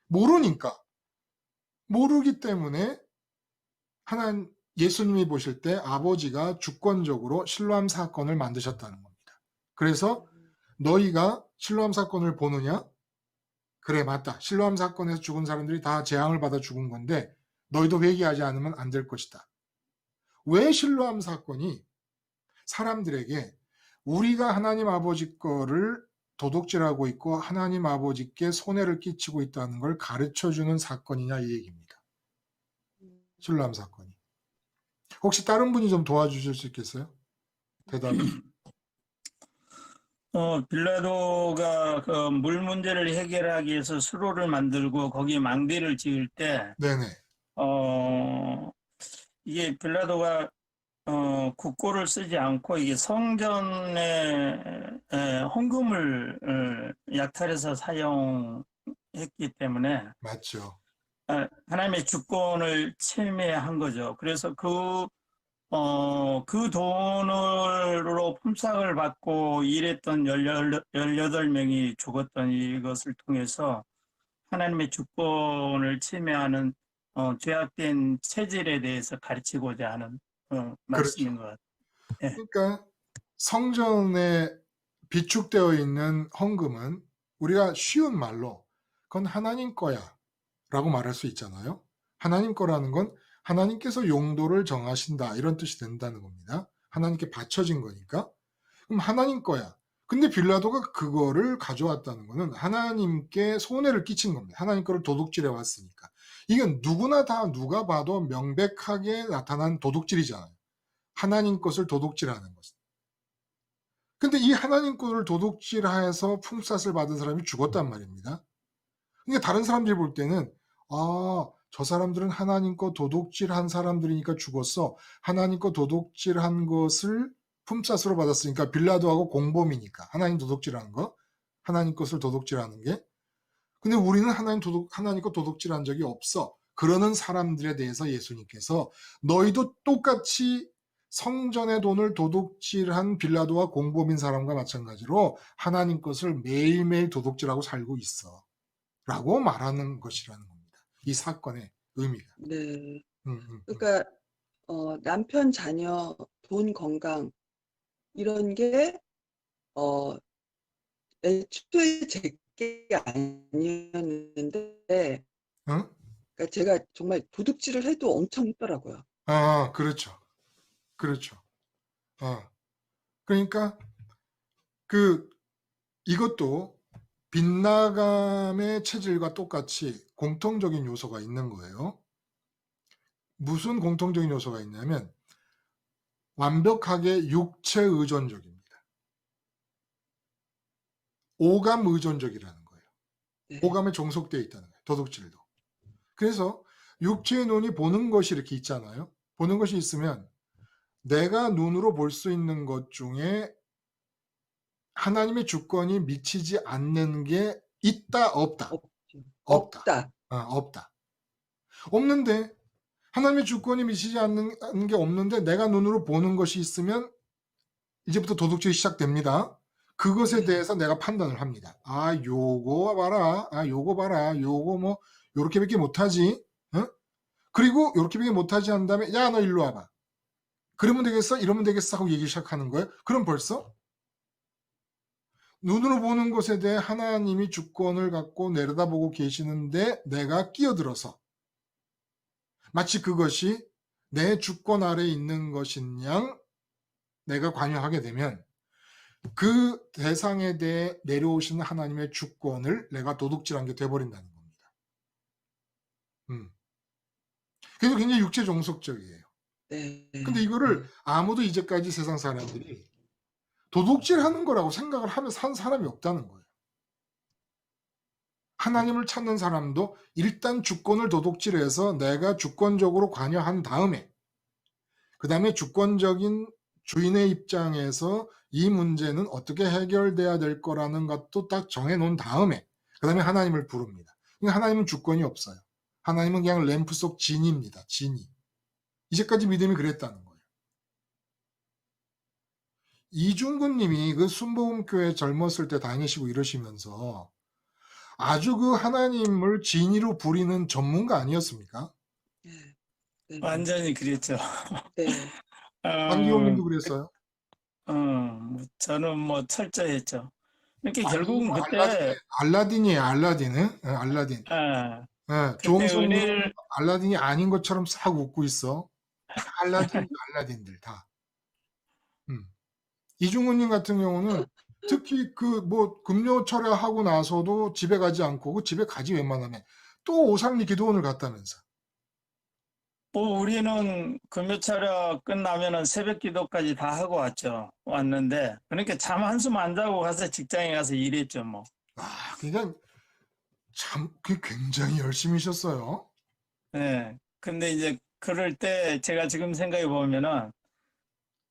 모르니까. 모르기 때문에 예수님이 보실 때 아버지가 주권적으로 실로암 사건을 만드셨다는 겁니다. 그래서 너희가 실로암 사건을 보느냐? 그래, 맞다. 실로암 사건에서 죽은 사람들이 다 재앙을 받아 죽은 건데 너희도 회개하지 않으면 안 될 것이다. 왜 실로암 사건이 사람들에게 우리가 하나님 아버지 거를 도둑질하고 있고 하나님 아버지께 손해를 끼치고 있다는 걸 가르쳐주는 사건이냐 이 얘기입니다. 실로암 사건이. 혹시 다른 분이 좀 도와주실 수 있겠어요? 대답을.
빌라도가 그 물 문제를 해결하기 위해서 수로를 만들고 거기에 망대를 지을 때,
네네.
이게 빌라도가 국고를 쓰지 않고 이게 성전에 헌금을 약탈해서 사용했기 때문에
맞죠.
하나님의 주권을 침해한 거죠. 그래서 그 돈으로 품삯을 받고 일했던 18명이 죽었던 이것을 통해서 하나님의 주권을 침해하는 죄악된 체질에 대해서 가르치고자 하는 말씀인
그렇죠.
것 같아요. 예.
그러니까 성전에 비축되어 있는 헌금은 우리가 쉬운 말로 그건 하나님 거야 라고 말할 수 있잖아요. 하나님 거라는 건 하나님께서 용도를 정하신다 이런 뜻이 된다는 겁니다. 하나님께 바쳐진 거니까. 그럼 하나님 거야. 근데 빌라도가 그거를 가져왔다는 거는 하나님께 손해를 끼친 겁니다. 하나님 거를 도둑질해 왔으니까. 이건 누구나 다 누가 봐도 명백하게 나타난 도둑질이잖아요. 하나님 것을 도둑질하는 것은. 근데 이 하나님 것을 도둑질해서 품삯을 받은 사람이 죽었단 말입니다. 그러니까 다른 사람들이 볼 때는 저 사람들은 하나님 거 도둑질한 사람들이니까 죽었어. 하나님 거 도둑질한 것을 품삯으로 받았으니까 빌라도하고 공범이니까 하나님 도둑질하는 거, 하나님 것을 도둑질하는 게. 근데 우리는 하나님 거 도둑질한 적이 없어. 그러는 사람들에 대해서 예수님께서 너희도 똑같이 성전의 돈을 도둑질한 빌라도와 공범인 사람과 마찬가지로 하나님 것을 매일매일 도둑질하고 살고 있어. 라고 말하는 것이라는 겁니다. 이 사건의 의미가.
네. 그러니까 남편, 자녀, 돈, 건강 이런 게 애초에 제게 아니었는데
응?
그러니까 제가 정말 도둑질을 해도 엄청 했더라고요.
그렇죠. 그렇죠. 그러니까 이것도 빗나감의 체질과 똑같이 공통적인 요소가 있는 거예요. 무슨 공통적인 요소가 있냐면 완벽하게 육체 의존적입니다. 오감 의존적이라는 거예요.
네.
오감에 종속되어 있다는 거예요. 도둑질도. 그래서 육체의 눈이 보는 것이 이렇게 있잖아요. 보는 것이 있으면 내가 눈으로 볼 수 있는 것 중에 하나님의 주권이 미치지 않는 게 있다, 없다?
없다.
없다. 없는데 하나님의 주권이 미치지 않는 게 없는데 내가 눈으로 보는 것이 있으면 이제부터 도둑질이 시작됩니다. 그것에 대해서 내가 판단을 합니다. 요거 봐라. 요거 봐라. 요거 뭐 요렇게밖에 못하지. 그리고 요렇게밖에 못하지 한 다음에 야, 너 일로 와봐. 그러면 되겠어? 이러면 되겠어? 하고 얘기 시작하는 거예요. 그럼 벌써 눈으로 보는 것에 대해 하나님이 주권을 갖고 내려다보고 계시는데 내가 끼어들어서 마치 그것이 내 주권 아래에 있는 것인 양 내가 관여하게 되면 그 대상에 대해 내려오시는 하나님의 주권을 내가 도둑질한 게 돼버린다는 겁니다. 그래서 굉장히 육체 종속적이에요.
네.
근데 이거를 아무도 이제까지 세상 사람들이 도둑질하는 거라고 생각을 하면서 한 사람이 없다는 거예요. 하나님을 찾는 사람도 일단 주권을 도둑질해서 내가 주권적으로 관여한 다음에 그 다음에 주권적인 주인의 입장에서 이 문제는 어떻게 해결돼야 될 거라는 것도 딱 정해놓은 다음에 그 다음에 하나님을 부릅니다. 그러니까 하나님은 주권이 없어요. 하나님은 그냥 램프 속 진입니다. 진이. 이제까지 믿음이 그랬다는 거예요. 이중근 님이 그 순복음교회 젊었을 때 다니시고 이러시면서 아주 그 하나님을 진이로 부리는 전문가 아니었습니까?
네.
완전히 그랬죠.
네.
안기용 님도 그랬어요?
저는 뭐 철저했죠. 이렇게
아니,
결국은
뭐
그때
알라딘이에요. 알라딘은? 알라딘.
그때
조홍성 님
은혜를
알라딘이 아닌 것처럼 싹 웃고 있어. 알라딘들 다. 이중훈 님 같은 경우는 특히 금요 철회하고 나서도 집에 가지 않고 집에 가지 웬만하면 또 오상리 기도원을 갔다면서.
뭐 우리는 금요철야 끝나면은 새벽 기도까지 다 하고 왔는데 그러니까 잠 한숨 안 자고 가서 직장에 가서 일했죠 뭐.
그러니까 참 굉장히 열심히셨어요.
네. 근데 이제 그럴 때 제가 지금 생각해 보면은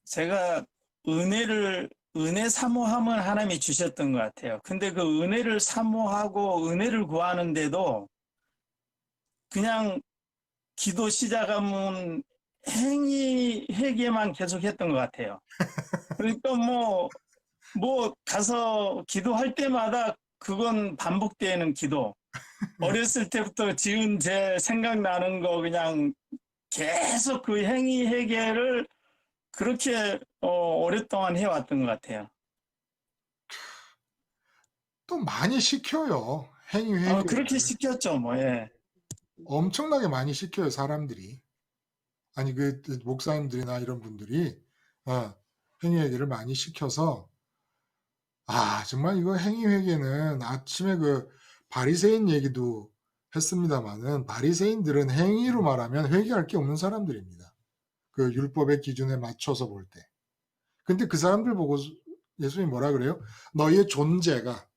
제가 은혜 사모함은 하나님이 주셨던 것 같아요. 근데 그 은혜를 사모하고 은혜를 구하는데도 그냥 기도 시작하면 회개만 계속했던 것 같아요. 그러니까 뭐 가서 기도할 때마다 그건 반복되는 기도. 어렸을 때부터 지은 제 생각나는 거 그냥 계속 그 회개를 그렇게 오랫동안 해왔던 것 같아요.
또 많이 시켜요. 행위 회개를.
그렇게 시켰죠, 뭐, 예.
엄청나게 많이 시켜요, 사람들이. 아니, 그 목사님들이나 이런 분들이 행위 회개를 많이 시켜서 정말 이거 행위 회개는 아침에 그 바리새인 얘기도 했습니다만은 바리새인들은 행위로 말하면 회개할 게 없는 사람들입니다. 그 율법의 기준에 맞춰서 볼 때. 근데 그 사람들 보고 예수님이 뭐라 그래요? 너희의 존재가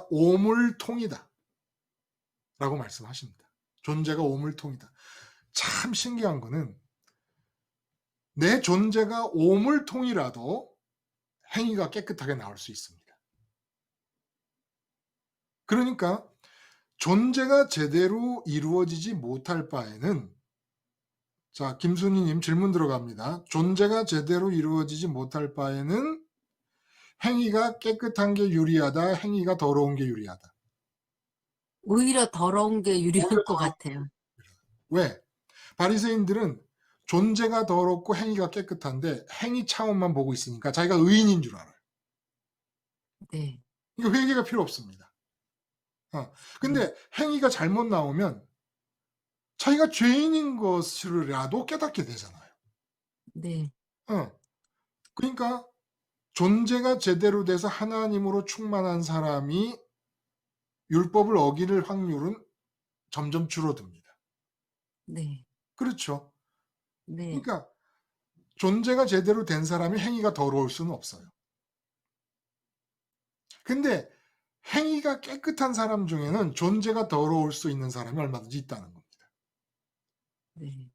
오물통이다. 라고 말씀하십니다. 존재가 오물통이다. 참 신기한 거는 내 존재가 오물통이라도 행위가 깨끗하게 나올 수 있습니다. 그러니까 존재가 제대로 이루어지지 못할 바에는 자, 김순희님 질문 들어갑니다. 존재가 제대로 이루어지지 못할 바에는 행위가 깨끗한 게 유리하다, 행위가 더러운 게 유리하다.
오히려 더러운 게 유리할 것 같아요.
왜? 바리새인들은 존재가 더럽고 행위가 깨끗한데 행위 차원만 보고 있으니까 자기가 의인인 줄 알아요.
네.
이거 회개가 필요 없습니다. 근데 행위가 잘못 나오면 자기가 죄인인 것이라도 깨닫게 되잖아요.
네.
그러니까 존재가 제대로 돼서 하나님으로 충만한 사람이 율법을 어길 확률은 점점 줄어듭니다.
네.
그렇죠.
네.
그러니까 존재가 제대로 된 사람이 행위가 더러울 수는 없어요. 근데 행위가 깨끗한 사람 중에는 존재가 더러울 수 있는 사람이 얼마든지 있다는 겁니다.
네.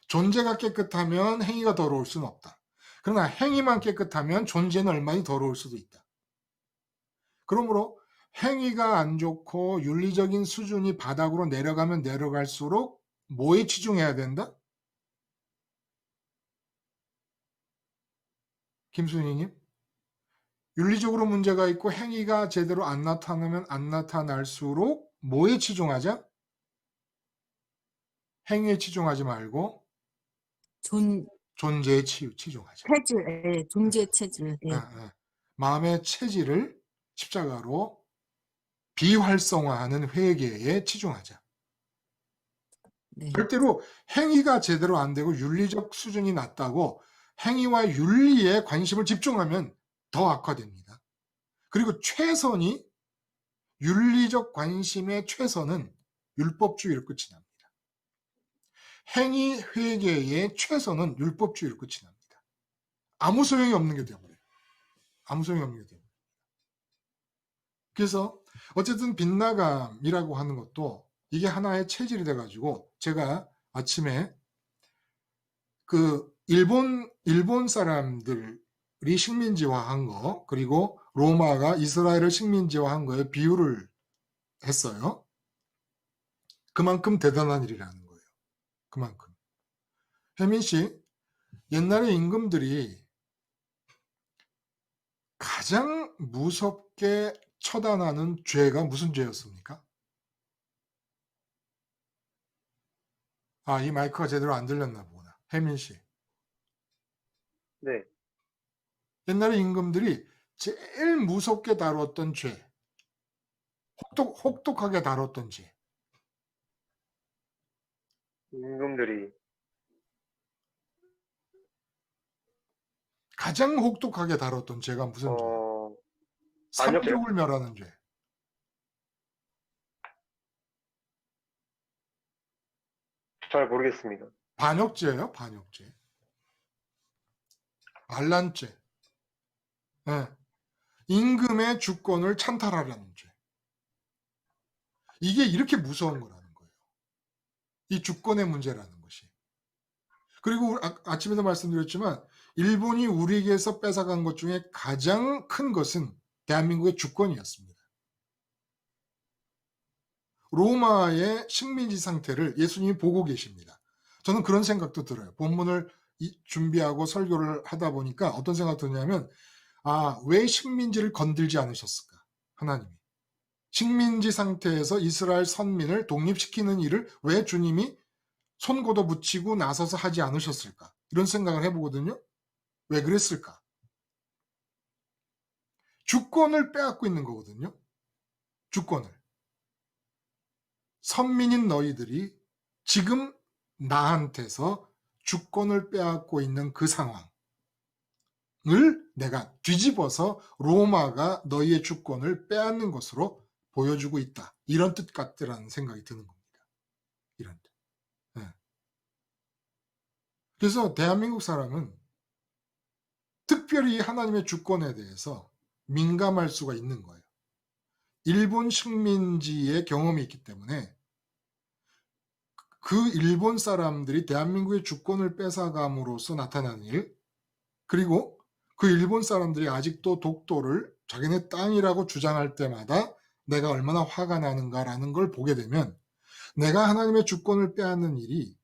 존재가 깨끗하면 행위가 더러울 수는 없다. 그러나 행위만 깨끗하면 존재는 얼마든지 더러울 수도 있다. 그러므로 행위가 안 좋고 윤리적인 수준이 바닥으로 내려가면 내려갈수록 뭐에 치중해야 된다? 김순희님? 윤리적으로 문제가 있고 행위가 제대로 안 나타나면 안 나타날수록 뭐에 치중하자? 행위에 치중하지 말고 존재에 치중하자.
체질, 존재 체질. 네.
마음의 체질을 십자가로 비활성화하는 회개에 치중하자.
네.
절대로 행위가 제대로 안 되고 윤리적 수준이 낮다고 행위와 윤리에 관심을 집중하면 더 악화됩니다. 그리고 윤리적 관심의 최선은 율법주의로 끝이 납니다. 행위 회개의 최선은 율법주의로 끝이 납니다. 아무 소용이 없는 게 되어버려요. 아무 소용이 없는 게 되어버려요. 그래서 어쨌든 빗나감이라고 하는 것도 이게 하나의 체질이 돼가지고 제가 아침에 그 일본 사람들이 식민지화한 거 그리고 로마가 이스라엘을 식민지화한 거에 비유를 했어요. 그만큼 대단한 일이라는 거예요. 그만큼. 혜민 씨, 옛날에 임금들이 가장 무섭게 처단하는 죄가 무슨 죄였습니까? 이 마이크가 제대로 안 들렸나 보구나. 혜민 씨.
네.
옛날에 임금들이 제일 무섭게 다뤘던 죄, 혹독하게 다뤘던 죄.
임금들이
가장 혹독하게 다뤘던 죄가 무슨 죄예요?
반역죄요?
삼족을 멸하는 죄.
잘 모르겠습니다.
반역죄예요, 반역죄. 반란죄. 예. 임금의 주권을 찬탈하려는 죄. 이게 이렇게 무서운 거라는 거예요. 이 주권의 문제라는 것이. 그리고 아침에도 말씀드렸지만 일본이 우리에게서 뺏어간 것 중에 가장 큰 것은 대한민국의 주권이었습니다. 로마의 식민지 상태를 예수님이 보고 계십니다. 저는 그런 생각도 들어요. 본문을 준비하고 설교를 하다 보니까 어떤 생각이 드냐면 왜 식민지를 건들지 않으셨을까? 하나님이. 식민지 상태에서 이스라엘 선민을 독립시키는 일을 왜 주님이 손고도 붙이고 나서서 하지 않으셨을까? 이런 생각을 해보거든요. 왜 그랬을까? 주권을 빼앗고 있는 거거든요. 주권을. 선민인 너희들이 지금 나한테서 주권을 빼앗고 있는 그 상황을 내가 뒤집어서 로마가 너희의 주권을 빼앗는 것으로 보여주고 있다. 이런 뜻 같다라는 생각이 드는 겁니다. 이런 뜻. 네. 그래서 대한민국 사람은 특별히 하나님의 주권에 대해서 민감할 수가 있는 거예요. 일본 식민지의 경험이 있기 때문에 그 일본 사람들이 대한민국의 주권을 뺏어감으로써 나타나는 일, 그리고 그 일본 사람들이 아직도 독도를 자기네 땅이라고 주장할 때마다 내가 얼마나 화가 나는가라는 걸 보게 되면 내가 하나님의 주권을 빼앗는 일이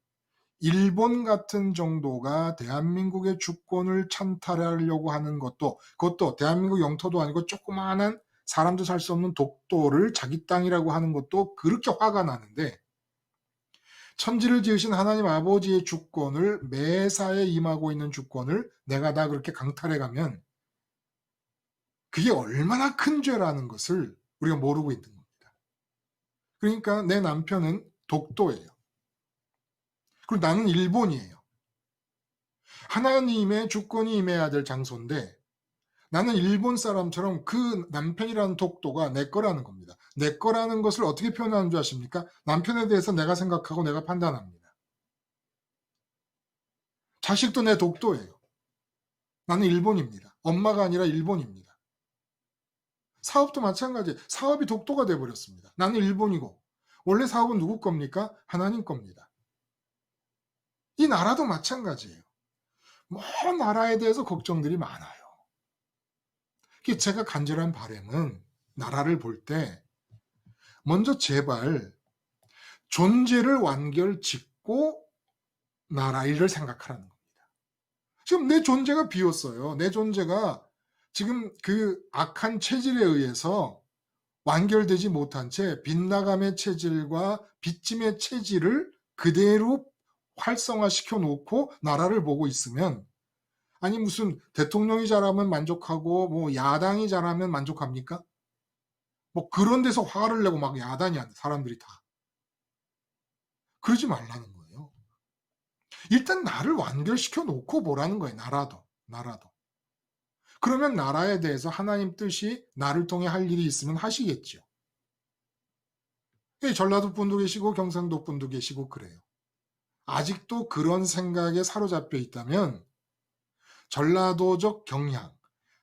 일본 같은 정도가 대한민국의 주권을 찬탈하려고 하는 것도, 그것도 대한민국 영토도 아니고 조그마한 사람도 살 수 없는 독도를 자기 땅이라고 하는 것도 그렇게 화가 나는데, 천지를 지으신 하나님 아버지의 주권을, 매사에 임하고 있는 주권을 내가 다 그렇게 강탈해가면 그게 얼마나 큰 죄라는 것을 우리가 모르고 있는 겁니다. 그러니까 내 남편은 독도예요. 그리고 나는 일본이에요. 하나님의 주권이 임해야 될 장소인데 나는 일본 사람처럼 그 남편이라는 독도가 내 거라는 겁니다. 내 거라는 것을 어떻게 표현하는 줄 아십니까? 남편에 대해서 내가 생각하고 내가 판단합니다. 자식도 내 독도예요. 나는 일본입니다. 엄마가 아니라 일본입니다. 사업도 마찬가지예요. 사업이 독도가 돼버렸습니다. 나는 일본이고 원래 사업은 누구 겁니까? 하나님 겁니다. 이 나라도 마찬가지예요. 먼 나라에 대해서 걱정들이 많아요. 제가 간절한 바람은 나라를 볼 때 먼저 제발 존재를 완결짓고 나라 일을 생각하라는 겁니다. 지금 내 존재가 비었어요. 내 존재가 지금 그 악한 체질에 의해서 완결되지 못한 채 빗나감의 체질과 빚짐의 체질을 그대로 활성화시켜 놓고 나라를 보고 있으면, 아니 무슨 대통령이 잘하면 만족하고 뭐 야당이 잘하면 만족합니까? 뭐 그런 데서 화를 내고 막 야단이 안 돼, 사람들이 다. 그러지 말라는 거예요. 일단 나를 완결시켜 놓고 보라는 거예요. 나라도. 그러면 나라에 대해서 하나님 뜻이 나를 통해 할 일이 있으면 하시겠죠. 전라도 분도 계시고 경상도 분도 계시고 그래요. 아직도 그런 생각에 사로잡혀 있다면 전라도적 경향,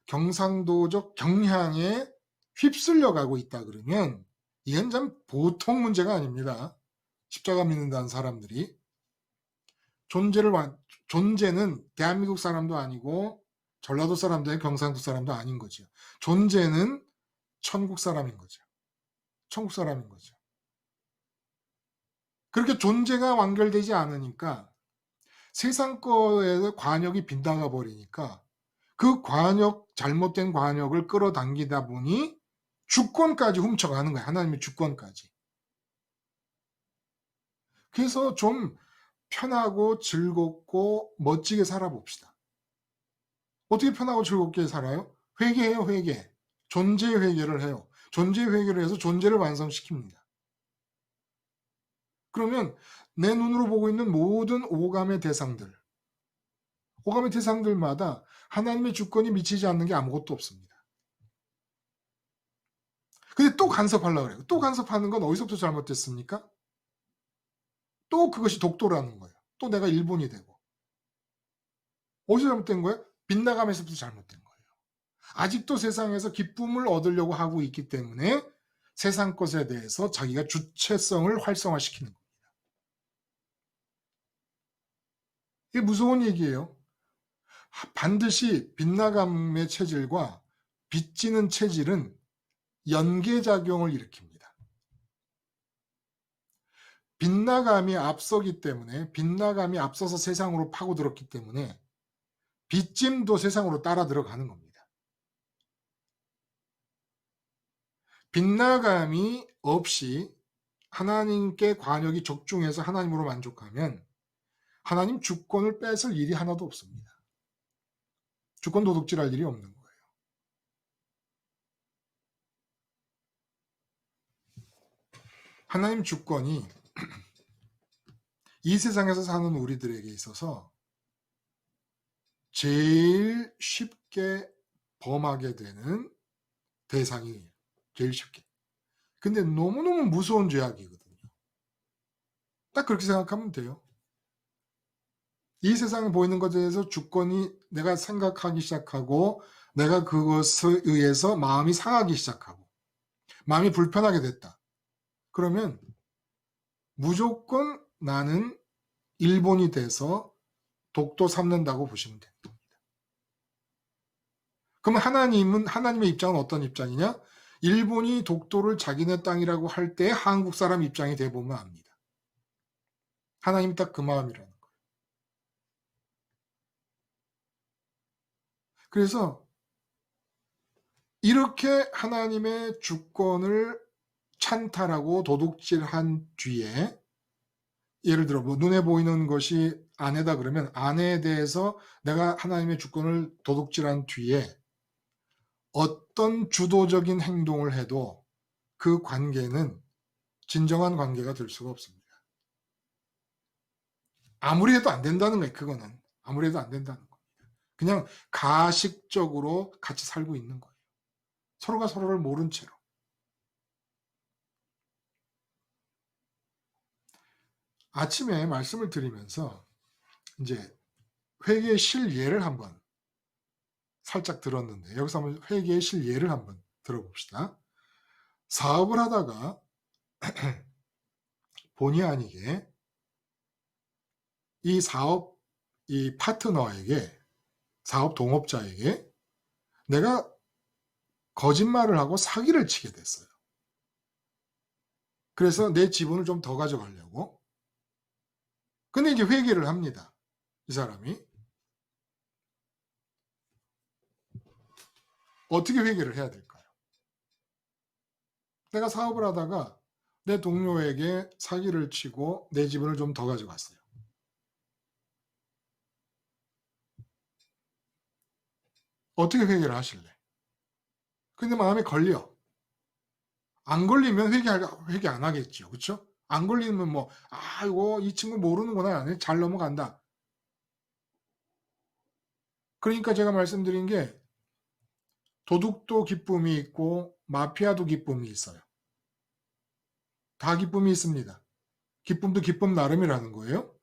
경상도적 경향에 휩쓸려 가고 있다 그러면 이건 참 보통 문제가 아닙니다. 십자가 믿는다는 사람들이. 존재는 대한민국 사람도 아니고 전라도 사람도 아니고 경상도 사람도 아닌 거죠. 존재는 천국 사람인 거죠. 천국 사람인 거죠. 그렇게 존재가 완결되지 않으니까 세상 거에 관역이 빗나가 버리니까 그 잘못된 관역을 끌어당기다 보니 주권까지 훔쳐가는 거예요. 하나님의 주권까지. 그래서 좀 편하고 즐겁고 멋지게 살아봅시다. 어떻게 편하고 즐겁게 살아요? 회개해요, 회개. 존재 회개를 해요. 존재 회개를 해서 존재를 완성시킵니다. 그러면 내 눈으로 보고 있는 모든 오감의 대상들마다 하나님의 주권이 미치지 않는 게 아무것도 없습니다. 근데 또 간섭하려고 그래요. 또 간섭하는 건 어디서부터 잘못됐습니까? 또 그것이 독도라는 거예요. 또 내가 일본이 되고. 어디서 잘못된 거예요? 빗나감에서부터 잘못된 거예요. 아직도 세상에서 기쁨을 얻으려고 하고 있기 때문에 세상 것에 대해서 자기가 주체성을 활성화시키는 겁니다. 이게 무서운 얘기예요. 반드시 빗나감의 체질과 빚지는 체질은 연계작용을 일으킵니다. 빗나감이 앞서기 때문에, 빗나감이 앞서서 세상으로 파고들었기 때문에 빚짐도 세상으로 따라 들어가는 겁니다. 빗나감이 없이 하나님께 관역이 적중해서 하나님으로 만족하면 하나님 주권을 뺏을 일이 하나도 없습니다. 주권 도둑질할 일이 없는 거예요. 하나님 주권이 이 세상에서 사는 우리들에게 있어서 제일 쉽게 범하게 되는 대상이에요. 제일 쉽게. 근데 너무너무 무서운 죄악이거든요. 딱 그렇게 생각하면 돼요. 이 세상에 보이는 것에 대해서 주권이 내가 생각하기 시작하고 내가 그것에 의해서 마음이 상하기 시작하고 마음이 불편하게 됐다. 그러면 무조건 나는 일본이 돼서 독도 삼는다고 보시면 됩니다. 그러면 하나님의 입장은 어떤 입장이냐? 일본이 독도를 자기네 땅이라고 할 때 한국 사람 입장이 돼보면 압니다. 하나님이 딱 그 마음이라는 거예요. 그래서 이렇게 하나님의 주권을 찬탈하고 도둑질한 뒤에 예를 들어 뭐 눈에 보이는 것이 아내다 그러면 아내에 대해서 내가 하나님의 주권을 도둑질한 뒤에 어떤 주도적인 행동을 해도 그 관계는 진정한 관계가 될 수가 없습니다. 아무리 해도 안 된다는 거예요. 그거는 아무리 해도 안 된다는 겁니다. 그냥 가식적으로 같이 살고 있는 거예요. 서로가 서로를 모른 채로. 아침에 말씀을 드리면서 이제 회개의 실예를 한번 살짝 들었는데 여기서 한번 회개의 실예를 한번 들어봅시다. 사업을 하다가 본의 아니게 이 파트너에게 사업 동업자에게 내가 거짓말을 하고 사기를 치게 됐어요. 그래서 내 지분을 좀 더 가져가려고. 근데 이제 회개를 합니다. 이 사람이. 어떻게 회개를 해야 될까요? 내가 사업을 하다가 내 동료에게 사기를 치고 내 지분을 좀 더 가져갔어요. 어떻게 회개를 하실래? 근데 마음에 걸려. 안 걸리면 회개 안 하겠죠. 그렇죠? 안 걸리면 뭐 이거 이 친구 모르는구나. 잘 넘어간다. 그러니까 제가 말씀드린 게 도둑도 기쁨이 있고 마피아도 기쁨이 있어요. 다 기쁨이 있습니다. 기쁨도 기쁨 나름이라는 거예요.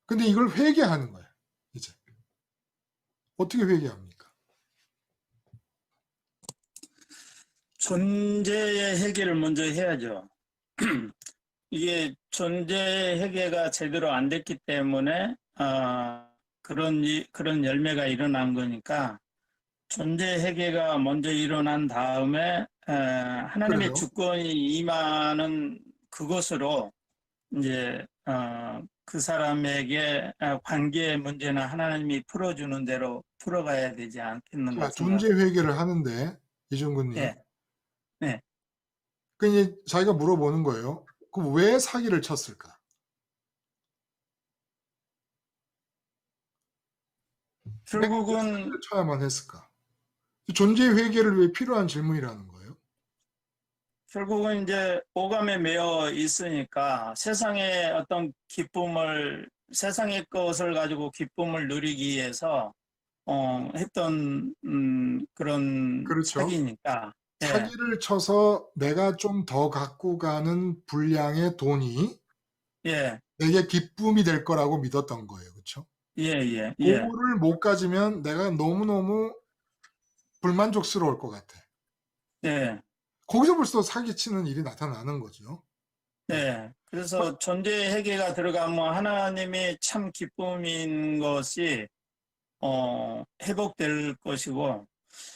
근데 이걸 회개하는 거예요. 이제 어떻게 회개합니까?
존재의 회개를 먼저 해야죠. 이게 존재 회개가 제대로 안 됐기 때문에 그런 열매가 일어난 거니까 존재 회개가 먼저 일어난 다음에 하나님의
그래요?
주권이 임하는 그것으로 이제 그 사람에게 관계의 문제는 하나님이 풀어주는 대로 풀어가야 되지 않겠는가
자, 존재
생각합니다.
회개를 하는데 이준근님.
네. 네.
그 이제 자기가 물어보는 거예요. 그럼 왜 사기를 쳤을까?
결국은
쳐야만 했을까? 존재 회개를 위해 필요한 질문이라는 거예요.
결국은 이제 오감에 매여 있으니까 세상의 어떤 기쁨을 세상의 것을 가지고 기쁨을 누리기 위해서 했던 그런
그렇죠.
사기니까. 예.
사기를 쳐서 내가 좀 더 갖고 가는 분량의 돈이
예,
내게 기쁨이 될 거라고 믿었던 거예요. 그렇죠?
예, 예, 예,
그거를 못 가지면 내가 너무너무 불만족스러울 것 같아.
예,
거기서 벌써 사기치는 일이 나타나는 거죠.
예. 그래서 존재 회개가 들어가면 하나님이 참 기쁨인 것이 회복될 것이고,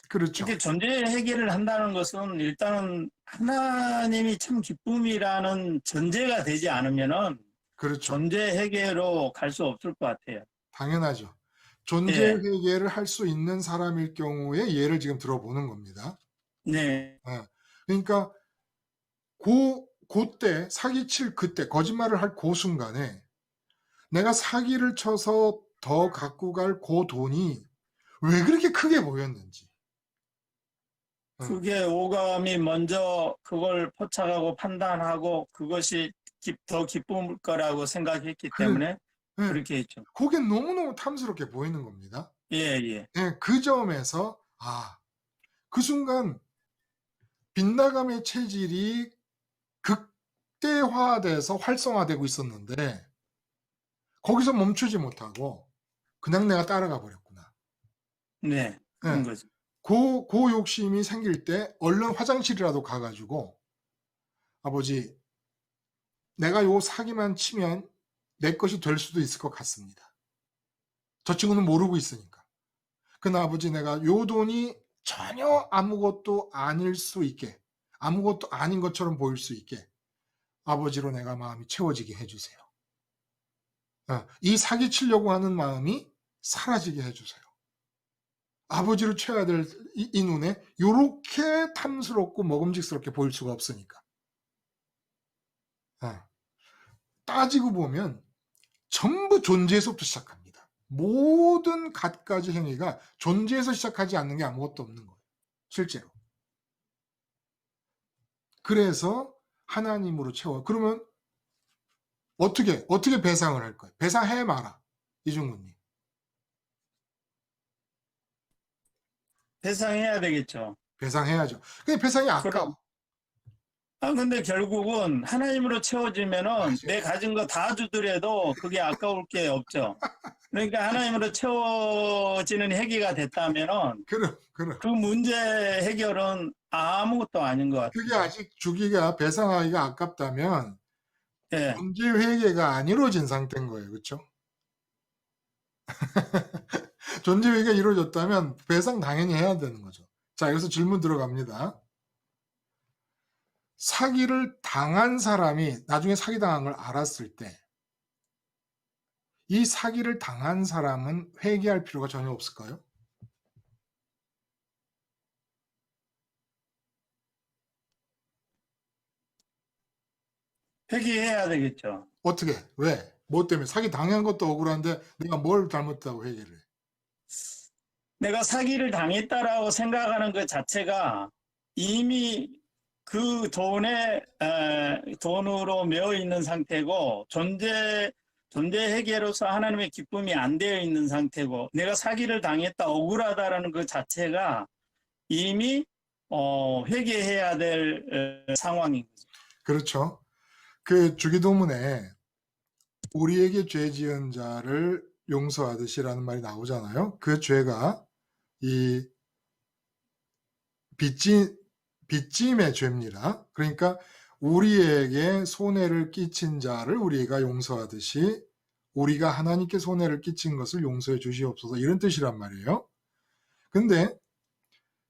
그렇죠.
이렇게 존재 회개를 한다는 것은 일단은 하나님이 참 기쁨이라는 전제가 되지 않으면은
그렇죠.
존재 회개로 갈 수 없을 것 같아요.
당연하죠. 존재
예,
회개를 할 수 있는 사람일 경우에 예를 지금 들어보는 겁니다.
네,
그러니까 그때 사기칠 그때 거짓말을 할 그 순간에 내가 사기를 쳐서 더 갖고 갈 그 돈이 왜 그렇게 크게 보였는지.
그게 오감이 먼저 그걸 포착하고 판단하고 그것이 더 기쁨일 거라고 생각했기
그래,
때문에
예,
그렇게 했죠.
그게 너무너무 탐스럽게 보이는 겁니다.
예, 예,
예, 그 점에서 그 순간 빗나감의 체질이 극대화돼서 활성화되고 있었는데 거기서 멈추지 못하고 그냥 내가 따라가 버렸구나.
네, 그런
예,
거죠.
그 욕심이 생길 때 얼른 화장실이라도 가가지고 아버지 내가 요 사기만 치면 내 것이 될 수도 있을 것 같습니다. 저 친구는 모르고 있으니까. 그러나 아버지 내가 요 돈이 전혀 아무것도 아닐 수 있게 아무것도 아닌 것처럼 보일 수 있게 아버지로 내가 마음이 채워지게 해주세요. 이 사기 치려고 하는 마음이 사라지게 해주세요. 아버지로 채워야 될 이 눈에 요렇게 탐스럽고 먹음직스럽게 보일 수가 없으니까. 따지고 보면 전부 존재에서부터 시작합니다. 모든 갖가지 행위가 존재에서 시작하지 않는 게 아무것도 없는 거예요. 실제로. 그래서 하나님으로 채워. 그러면 어떻게 배상을 할 거예요? 배상해 마라. 이중근님.
배상해야 되겠죠.
배상해야죠. 근데 배상이 아까워.
근데 결국은 하나님으로 채워지면은
맞아요.
내 가진 거 다 주더라도 그게 아까울 게 없죠. 그러니까 하나님으로 채워지는 회개가 됐다면은
그럼.
그 문제 해결은 아무것도 아닌 것
그게
같아요.
아직 주기가 배상하기가 아깝다면
예,
존재 회계가 안 이루어진 상태인 거예요. 그렇죠? 존재 회계가 이루어졌다면 배상 당연히 해야 되는 거죠. 자, 여기서 질문 들어갑니다. 사기를 당한 사람이 나중에 사기당한 걸 알았을 때 이 사기를 당한 사람은 회개할 필요가 전혀 없을까요?
회개해야 되겠죠.
어떻게? 왜? 뭐 때문에? 사기 당한 것도 억울한데 내가 뭘 잘못했다고 회개를 해?
내가 사기를 당했다라고 생각하는 것 자체가 이미 그 돈으로 매어 있는 상태고 존재 회계로서 하나님의 기쁨이 안 되어 있는 상태고 내가 사기를 당했다 억울하다라는 것 자체가 이미 회개해야 될 상황인 거죠.
그렇죠. 그 주기도문에 우리에게 죄 지은 자를 용서하듯이라는 말이 나오잖아요. 그 죄가 이 빚짐의 죄입니다. 그러니까 우리에게 손해를 끼친 자를 우리가 용서하듯이 우리가 하나님께 손해를 끼친 것을 용서해 주시옵소서 이런 뜻이란 말이에요. 근데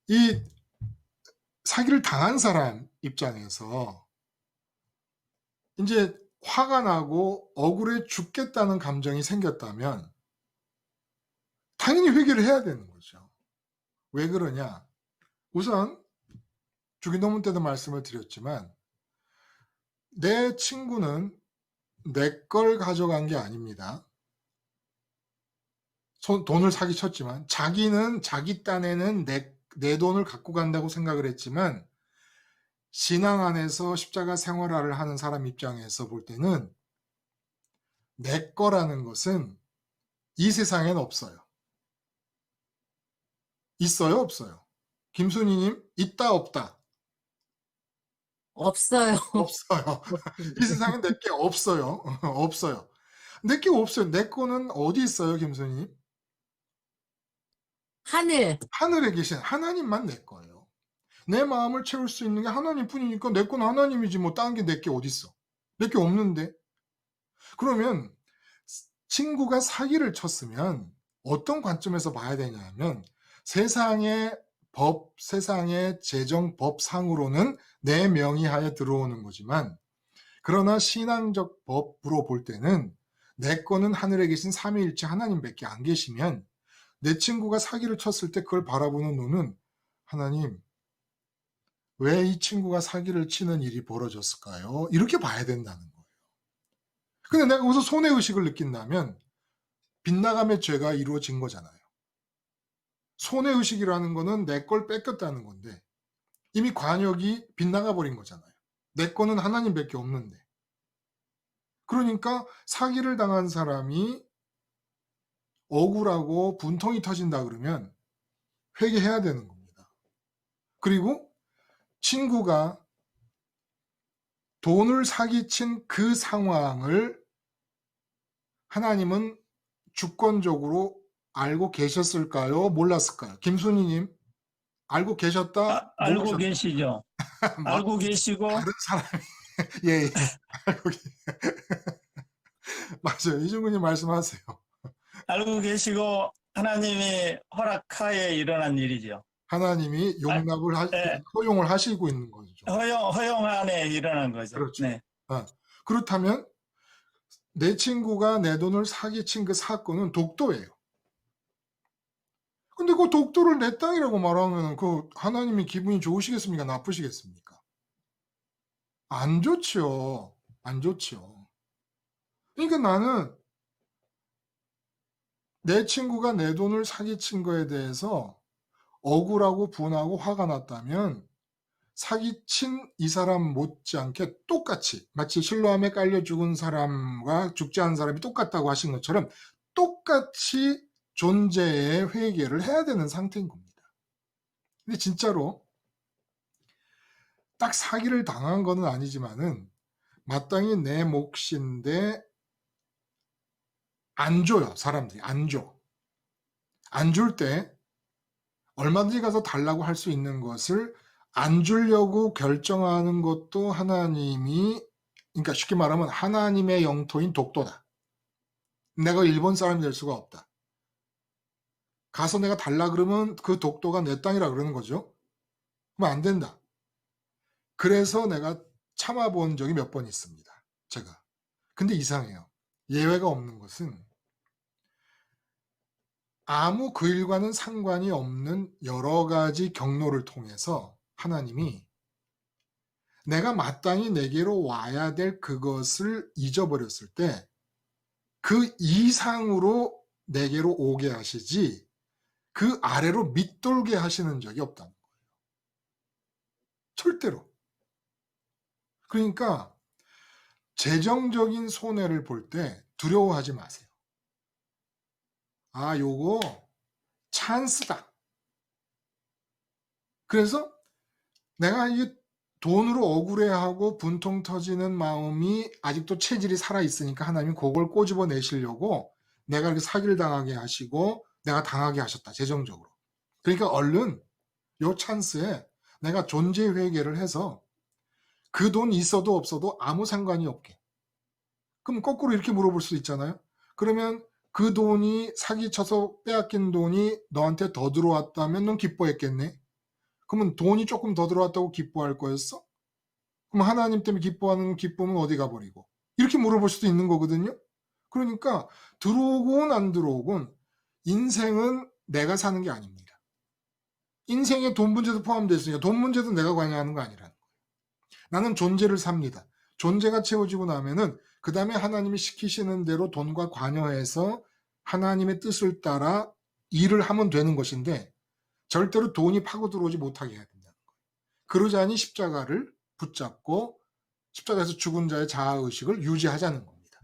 이 사기를 당한 사람 입장에서 이제 화가 나고 억울해 죽겠다는 감정이 생겼다면 당연히 회개를 해야 되는 거죠. 왜 그러냐? 우선 주기도문 때도 말씀을 드렸지만 내 친구는 내 걸 가져간 게 아닙니다. 돈을 사기쳤지만 자기는 자기 딴에는 내 돈을 갖고 간다고 생각을 했지만 신앙 안에서 십자가 생활화를 하는 사람 입장에서 볼 때는 내 거라는 것은 이 세상엔 없어요. 있어요? 없어요? 김순희님, 있다 없다?
없어요.
없어요. 이 세상에 내 게 없어요. 없어요. 내 게 없어요. 내 거는 어디 있어요, 김선희님?
하늘.
하늘에 계신 하나님만 내 거예요. 내 마음을 채울 수 있는 게 하나님뿐이니까 내 건 하나님이지 뭐 딴 게 내 게 어딨어. 내 게 없는데. 그러면 친구가 사기를 쳤으면 어떤 관점에서 봐야 되냐면 세상의 법, 세상의 재정법상으로는 내 명의하에 들어오는 거지만 그러나 신앙적 법으로 볼 때는 내 거는 하늘에 계신 삼위일체 하나님밖에 안 계시면 내 친구가 사기를 쳤을 때 그걸 바라보는 눈은 하나님, 왜 이 친구가 사기를 치는 일이 벌어졌을까요? 이렇게 봐야 된다는 거예요. 근데 내가 거기서 손해의식을 느낀다면 빗나감의 죄가 이루어진 거잖아요. 손해의식이라는 거는 내 걸 뺏겼다는 건데 이미 관역이 빗나가 버린 거잖아요. 내 거는 하나님밖에 없는데. 그러니까 사기를 당한 사람이 억울하고 분통이 터진다 그러면 회개해야 되는 겁니다. 그리고 친구가 돈을 사기친 그 상황을 하나님은 주권적으로 알고 계셨을까요? 몰랐을까요? 김순희님, 알고 계셨다?
알고
모르셨다?
계시죠?
뭐,
알고 계시고,
다른 사람이 예, 예. 알고 맞아요. 이중근님 말씀하세요.
알고 계시고, 하나님이 허락하에 일어난 일이죠.
하나님이 용납을
네.
허용을 하시고 있는 거죠.
허용 안에 일어난 거죠.
그렇죠.
네.
그렇다면 내 친구가 내 돈을 사기친 그 사건은 독도예요. 근데 그 독도를 내 땅이라고 말하면 그 하나님이 기분이 좋으시겠습니까? 나쁘시겠습니까? 안 좋죠. 안 좋죠. 그러니까 나는 내 친구가 내 돈을 사기친 거에 대해서 억울하고 분하고 화가 났다면 사기친 이 사람 못지않게 똑같이 마치 실로암에 깔려 죽은 사람과 죽지 않은 사람이 똑같다고 하신 것처럼 똑같이 존재의 회개를 해야 되는 상태인 겁니다. 근데 진짜로 딱 사기를 당한 거는 아니지만은 마땅히 내 몫인데 안 줘요. 사람들이 안 줘. 안 줄 때 얼마든지 가서 달라고 할 수 있는 것을 안 주려고 결정하는 것도 하나님이, 그러니까 쉽게 말하면 하나님의 영토인 독도다. 내가 일본 사람이 될 수가 없다. 가서 내가 달라 그러면 그 독도가 내 땅이라 그러는 거죠. 그럼 안 된다. 그래서 내가 참아본 적이 몇 번 있습니다. 제가. 근데 이상해요. 예외가 없는 것은 아무 그 일과는 상관이 없는 여러 가지 경로를 통해서 하나님이 내가 마땅히 내게로 와야 될 그것을 잊어버렸을 때 그 이상으로 내게로 오게 하시지 그 아래로 밑돌게 하시는 적이 없다는 거예요. 절대로. 그러니까 재정적인 손해를 볼 때 두려워하지 마세요. 아, 요거 찬스다. 그래서 내가 이 돈으로 억울해하고 분통 터지는 마음이 아직도 체질이 살아있으니까 하나님이 그걸 꼬집어 내시려고 내가 이렇게 사기를 당하게 하시고 내가 당하게 하셨다. 재정적으로. 그러니까 얼른 요 찬스에 내가 존재 회개를 해서 그 돈 있어도 없어도 아무 상관이 없게. 그럼 거꾸로 이렇게 물어볼 수 있잖아요. 그러면 그 돈이 사기쳐서 빼앗긴 돈이 너한테 더 들어왔다면 넌 기뻐했겠네. 그러면 돈이 조금 더 들어왔다고 기뻐할 거였어? 그럼 하나님 때문에 기뻐하는 기쁨은 어디 가버리고? 이렇게 물어볼 수도 있는 거거든요. 그러니까 들어오건 안 들어오건 인생은 내가 사는 게 아닙니다. 인생에 돈 문제도 포함되어 있으니까 돈 문제도 내가 관여하는 거 아니라는 거예요. 나는 존재를 삽니다. 존재가 채워지고 나면은 그 다음에 하나님이 시키시는 대로 돈과 관여해서 하나님의 뜻을 따라 일을 하면 되는 것인데 절대로 돈이 파고 들어오지 못하게 해야 된다는 거예요. 그러자니 십자가를 붙잡고 십자가에서 죽은 자의 자아의식을 유지하자는 겁니다.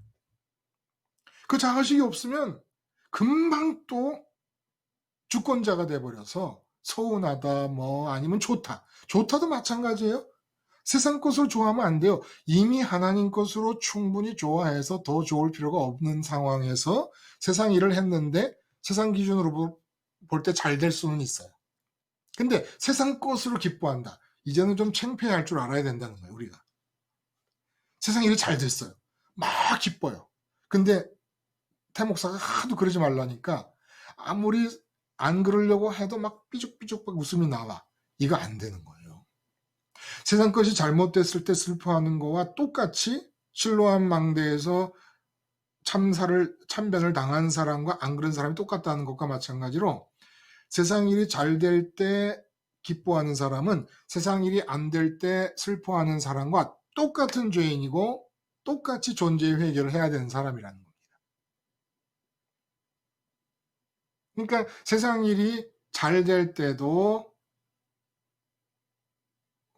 그 자아의식이 없으면 금방 또 주권자가 돼버려서 서운하다 뭐 아니면 좋다. 좋다도 마찬가지예요. 세상 것으로 좋아하면 안 돼요. 이미 하나님 것으로 충분히 좋아해서 더 좋을 필요가 없는 상황에서 세상 일을 했는데 세상 기준으로 볼 때 잘 될 수는 있어요. 근데 세상 것으로 기뻐한다. 이제는 좀 창피할 줄 알아야 된다는 거예요, 우리가. 세상 일이 잘 됐어요. 막 기뻐요. 근데 태목사가 하도 그러지 말라니까 아무리 안 그러려고 해도 막 삐죽삐죽 웃음이 나와. 이거 안 되는 거예요. 세상 것이 잘못됐을 때 슬퍼하는 거와 똑같이 실로암 망대에서 참변을 당한 사람과 안 그런 사람이 똑같다는 것과 마찬가지로 세상 일이 잘 될 때 기뻐하는 사람은 세상 일이 안 될 때 슬퍼하는 사람과 똑같은 죄인이고 똑같이 존재의 회개를 해야 되는 사람이라는 겁니다. 그러니까 세상 일이 잘 될 때도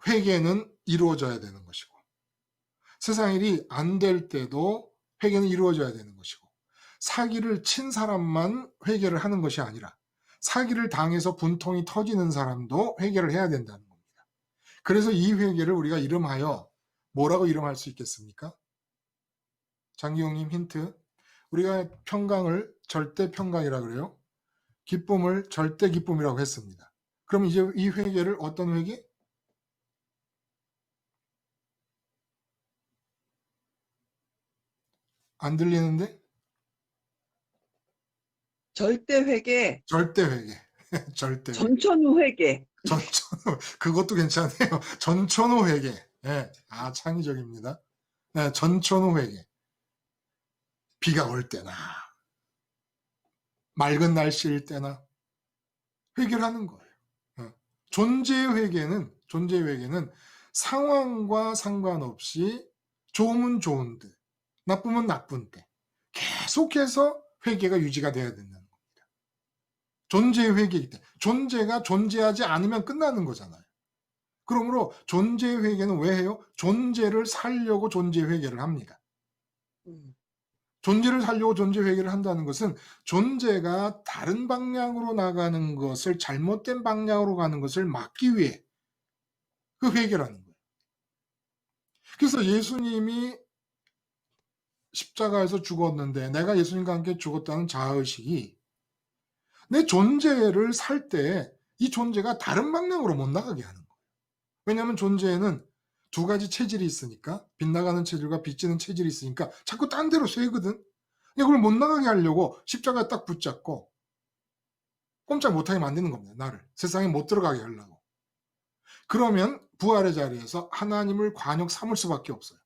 회개는 이루어져야 되는 것이고 세상 일이 안 될 때도 회개는 이루어져야 되는 것이고 사기를 친 사람만 회개를 하는 것이 아니라 사기를 당해서 분통이 터지는 사람도 회개를 해야 된다는 겁니다. 그래서 이 회개를 우리가 이름하여 뭐라고 이름할 수 있겠습니까? 장기용님 힌트. 우리가 평강을 절대 평강이라 그래요. 기쁨을 절대 기쁨이라고 했습니다. 그럼 이제 이 회개를 어떤 회개? 안 들리는데?
절대 회개,
절대 회개. 절대 회개.
전천후 회개.
전천후. 그것도 괜찮아요. 전천후 회개. 네. 아, 창의적입니다. 네, 전천후 회개. 비가 올 때나 맑은 날씨일 때나 회개를 하는 거예요. 존재의 회개는 상황과 상관없이 좋으면 좋은 데, 나쁘면 나쁜 데 계속해서 회개가 유지가 돼야 된다는 겁니다. 존재의 회개이기 때문에 존재가 존재하지 않으면 끝나는 거잖아요. 그러므로 존재의 회개는 왜 해요? 존재를 살려고 존재의 회개를 합니다. 존재를 살려고 존재 회개를 한다는 것은 존재가 다른 방향으로 나가는 것을 잘못된 방향으로 가는 것을 막기 위해 그 회개라는 거예요. 그래서 예수님이 십자가에서 죽었는데 내가 예수님과 함께 죽었다는 자아의식이 내 존재를 살 때 이 존재가 다른 방향으로 못 나가게 하는 거예요. 왜냐하면 존재에는 두 가지 체질이 있으니까 빗나가는 체질과 빗지는 체질이 있으니까 자꾸 딴 데로 쇠거든. 그걸 못 나가게 하려고 십자가에 딱 붙잡고 꼼짝 못하게 만드는 겁니다. 나를 세상에 못 들어가게 하려고. 그러면 부활의 자리에서 하나님을 관역 삼을 수밖에 없어요.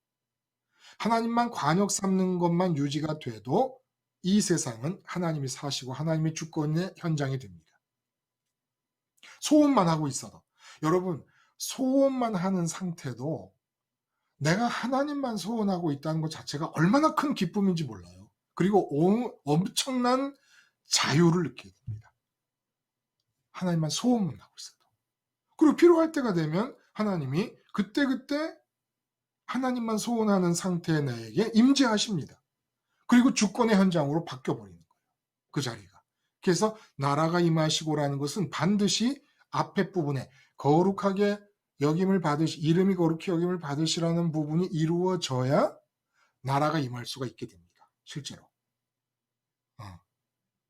하나님만 관역 삼는 것만 유지가 돼도 이 세상은 하나님이 사시고 하나님의 주권의 현장이 됩니다. 소원만 하고 있어도 여러분 소원만 하는 상태도 내가 하나님만 소원하고 있다는 것 자체가 얼마나 큰 기쁨인지 몰라요. 그리고 엄청난 자유를 느끼게 됩니다. 하나님만 소원만 하고 있어도. 그리고 필요할 때가 되면 하나님이 그때그때 하나님만 소원하는 상태의 나에게 임재하십니다. 그리고 주권의 현장으로 바뀌어버리는 거예요. 그 자리가. 그래서 나라가 임하시고라는 것은 반드시 앞에 부분에 거룩하게 여김을 이름이 거룩히 여김을 받으시라는 부분이 이루어져야 나라가 임할 수가 있게 됩니다. 실제로.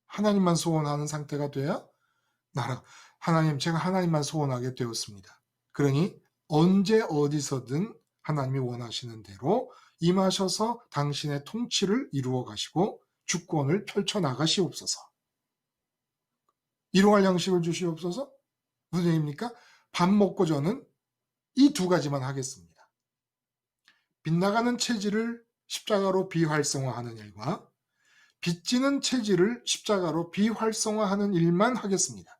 하나님만 소원하는 상태가 돼야 하나님, 제가 하나님만 소원하게 되었습니다. 그러니 언제 어디서든 하나님이 원하시는 대로 임하셔서 당신의 통치를 이루어 가시고 주권을 펼쳐나가시옵소서. 일용할 양식을 주시옵소서. 무슨 얘기입니까? 밥 먹고 저는 이 두 가지만 하겠습니다. 빗나가는 체질을 십자가로 비활성화하는 일과 빚지는 체질을 십자가로 비활성화하는 일만 하겠습니다.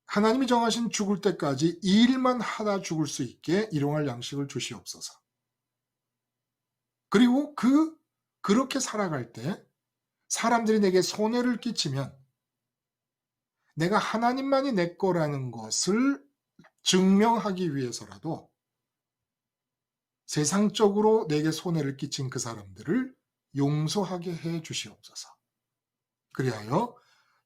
하나님이 정하신 죽을 때까지 이 일만 하다 죽을 수 있게 일용할 양식을 주시옵소서. 그리고 그렇게 살아갈 때 사람들이 내게 손해를 끼치면 내가 하나님만이 내 거라는 것을 증명하기 위해서라도 세상적으로 내게 손해를 끼친 그 사람들을 용서하게 해 주시옵소서. 그리하여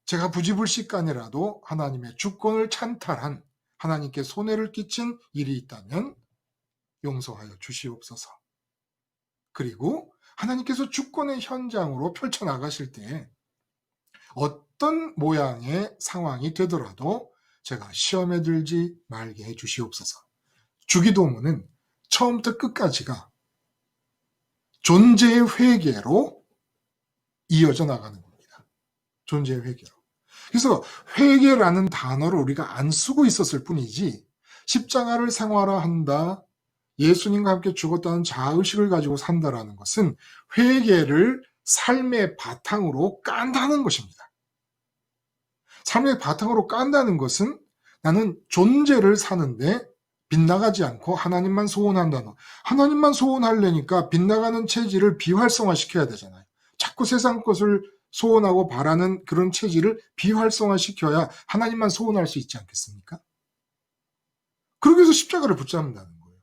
제가 부지불식간이라도 하나님의 주권을 찬탈한 하나님께 손해를 끼친 일이 있다면 용서하여 주시옵소서. 그리고 하나님께서 주권의 현장으로 펼쳐나가실 때 어떤 모양의 상황이 되더라도 제가 시험에 들지 말게 해 주시옵소서. 주기도문은 처음부터 끝까지가 존재의 회개로 이어져 나가는 겁니다. 존재의 회개로. 그래서 회개라는 단어를 우리가 안 쓰고 있었을 뿐이지 십자가를 생활화한다, 예수님과 함께 죽었다는 자의식을 가지고 산다라는 것은 회개를 삶의 바탕으로 깐다는 것입니다. 삶의 바탕으로 깐다는 것은 나는 존재를 사는데 빗나가지 않고 하나님만 소원한다는, 하나님만 소원하려니까 빗나가는 체질을 비활성화시켜야 되잖아요. 자꾸 세상 것을 소원하고 바라는 그런 체질을 비활성화시켜야 하나님만 소원할 수 있지 않겠습니까? 그러기 위해서 십자가를 붙잡는다는 거예요.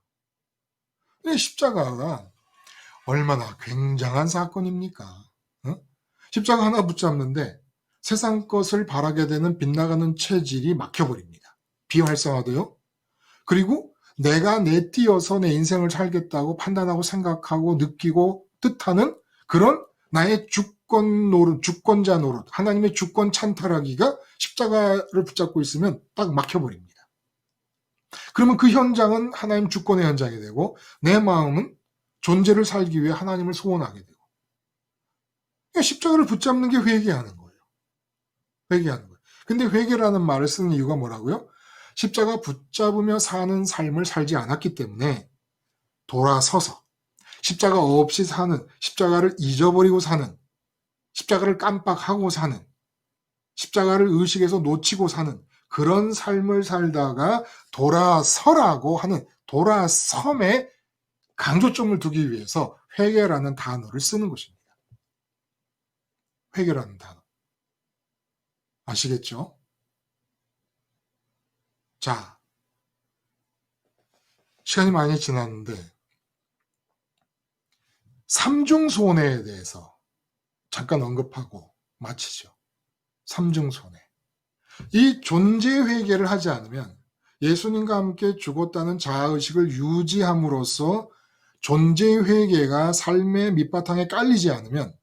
근데 십자가가 얼마나 굉장한 사건입니까? 십자가 하나 붙잡는데 세상 것을 바라게 되는 빗나가는 체질이 막혀버립니다. 비활성화도요. 그리고 내가 내띠어서 내 인생을 살겠다고 판단하고 생각하고 느끼고 뜻하는 그런 나의 주권 노릇, 주권자 노릇, 하나님의 주권 찬탈하기가 십자가를 붙잡고 있으면 딱 막혀버립니다. 그러면 그 현장은 하나님 주권의 현장이 되고 내 마음은 존재를 살기 위해 하나님을 소원하게 되고, 그러니까 십자가를 붙잡는 게 회개하는 거예요. 회개하는 거예요. 근데 회개라는 말을 쓰는 이유가 뭐라고요? 십자가 붙잡으며 사는 삶을 살지 않았기 때문에 돌아서서 십자가 없이 사는, 십자가를 잊어버리고 사는, 십자가를 깜빡하고 사는, 십자가를 의식에서 놓치고 사는 그런 삶을 살다가 돌아서라고 하는 돌아섬에 강조점을 두기 위해서 회개라는 단어를 쓰는 것입니다. 회개라는 단어. 아시겠죠? 자, 시간이 많이 지났는데 삼중손해에 대해서 잠깐 언급하고 마치죠. 삼중손해. 이 존재 회개를 하지 않으면, 예수님과 함께 죽었다는 자아의식을 유지함으로써 존재 회개가 삶의 밑바탕에 깔리지 않으면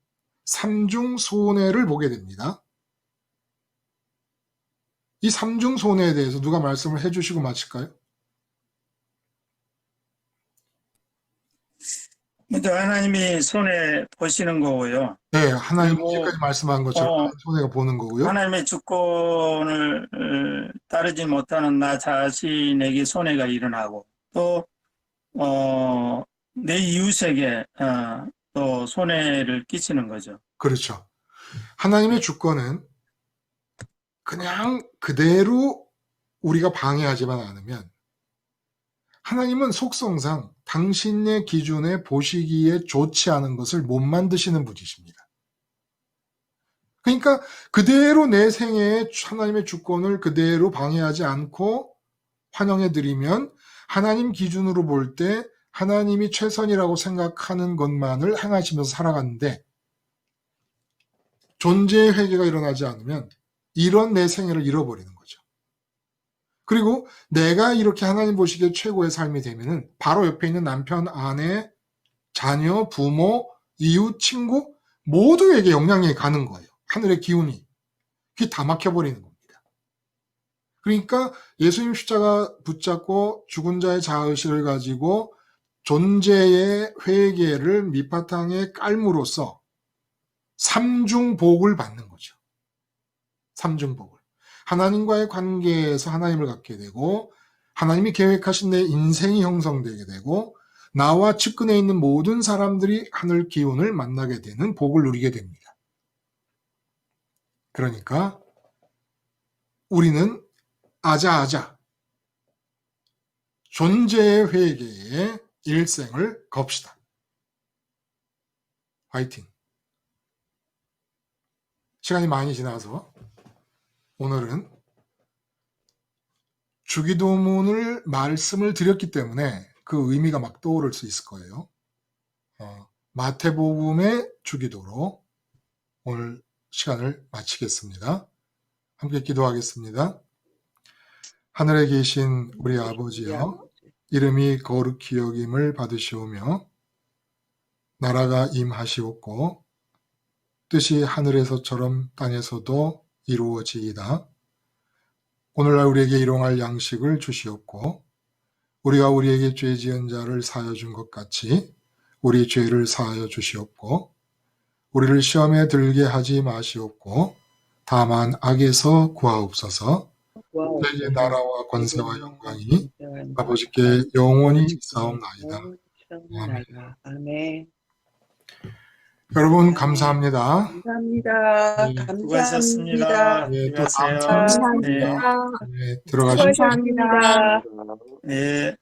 삼중손해를 보게 됩니다. 이 삼중손해에 대해서 누가 말씀을 해주시고 마칠까요?
먼저 하나님이 손해 보시는 거고요.
네, 하나님이
그리고
지금까지 말씀한 것처럼 손해가 보는 거고요.
하나님의 주권을 따르지 못하는 나 자신에게 손해가 일어나고, 또 내 이웃에게 또 손해를 끼치는 거죠.
그렇죠. 하나님의 주권은 그냥 그대로 우리가 방해하지만 않으면, 하나님은 속성상 당신의 기준에 보시기에 좋지 않은 것을 못 만드시는 분이십니다. 그러니까 그대로 내 생애에 하나님의 주권을 그대로 방해하지 않고 환영해드리면 하나님 기준으로 볼 때 하나님이 최선이라고 생각하는 것만을 행하시면서 살아가는데, 존재의 회개가 일어나지 않으면 이런 내 생애를 잃어버리는 거죠. 그리고 내가 이렇게 하나님 보시기에 최고의 삶이 되면은 바로 옆에 있는 남편, 아내, 자녀, 부모, 이웃, 친구 모두에게 영향이 가는 거예요. 하늘의 기운이. 그게 다 막혀버리는 겁니다. 그러니까 예수님 십자가 붙잡고 죽은 자의 자의식을 가지고 존재의 회개를 밑바탕에 깔므로써 삼중복을 받는 거죠. 삼중복을. 하나님과의 관계에서 하나님을 갖게 되고, 하나님이 계획하신 내 인생이 형성되게 되고, 나와 측근에 있는 모든 사람들이 하늘 기운을 만나게 되는 복을 누리게 됩니다. 그러니까 우리는 아자아자 존재의 회개에 일생을 겁시다. 화이팅. 시간이 많이 지나서 오늘은 주기도문을 말씀을 드렸기 때문에 그 의미가 막 떠오를 수 있을 거예요. 마태복음의 주기도로 오늘 시간을 마치겠습니다. 함께 기도하겠습니다. 하늘에 계신 우리 아버지여, 이름이 거룩히 여김을 받으시오며 나라가 임하시옵고 뜻이 하늘에서처럼 땅에서도 이루어지이다. 오늘날 우리에게 일용할 양식을 주시옵고 우리가 우리에게 죄 지은 자를 사하여 준 것 같이 우리 죄를 사하여 주시옵고 우리를 시험에 들게 하지 마시옵고 다만 악에서 구하옵소서. 너희의 나라와 권세와 영광이 아버지께 영원히 있사옵나이다. 아멘.
아멘.
여러분 감사합니다.
감사합니다.
네.
수고하셨습니다.
감사합니다.
네, 또 다음
안녕하세요.
주에
감사합니다.
네, 들어가십시오.
수고하셨습니다.
네.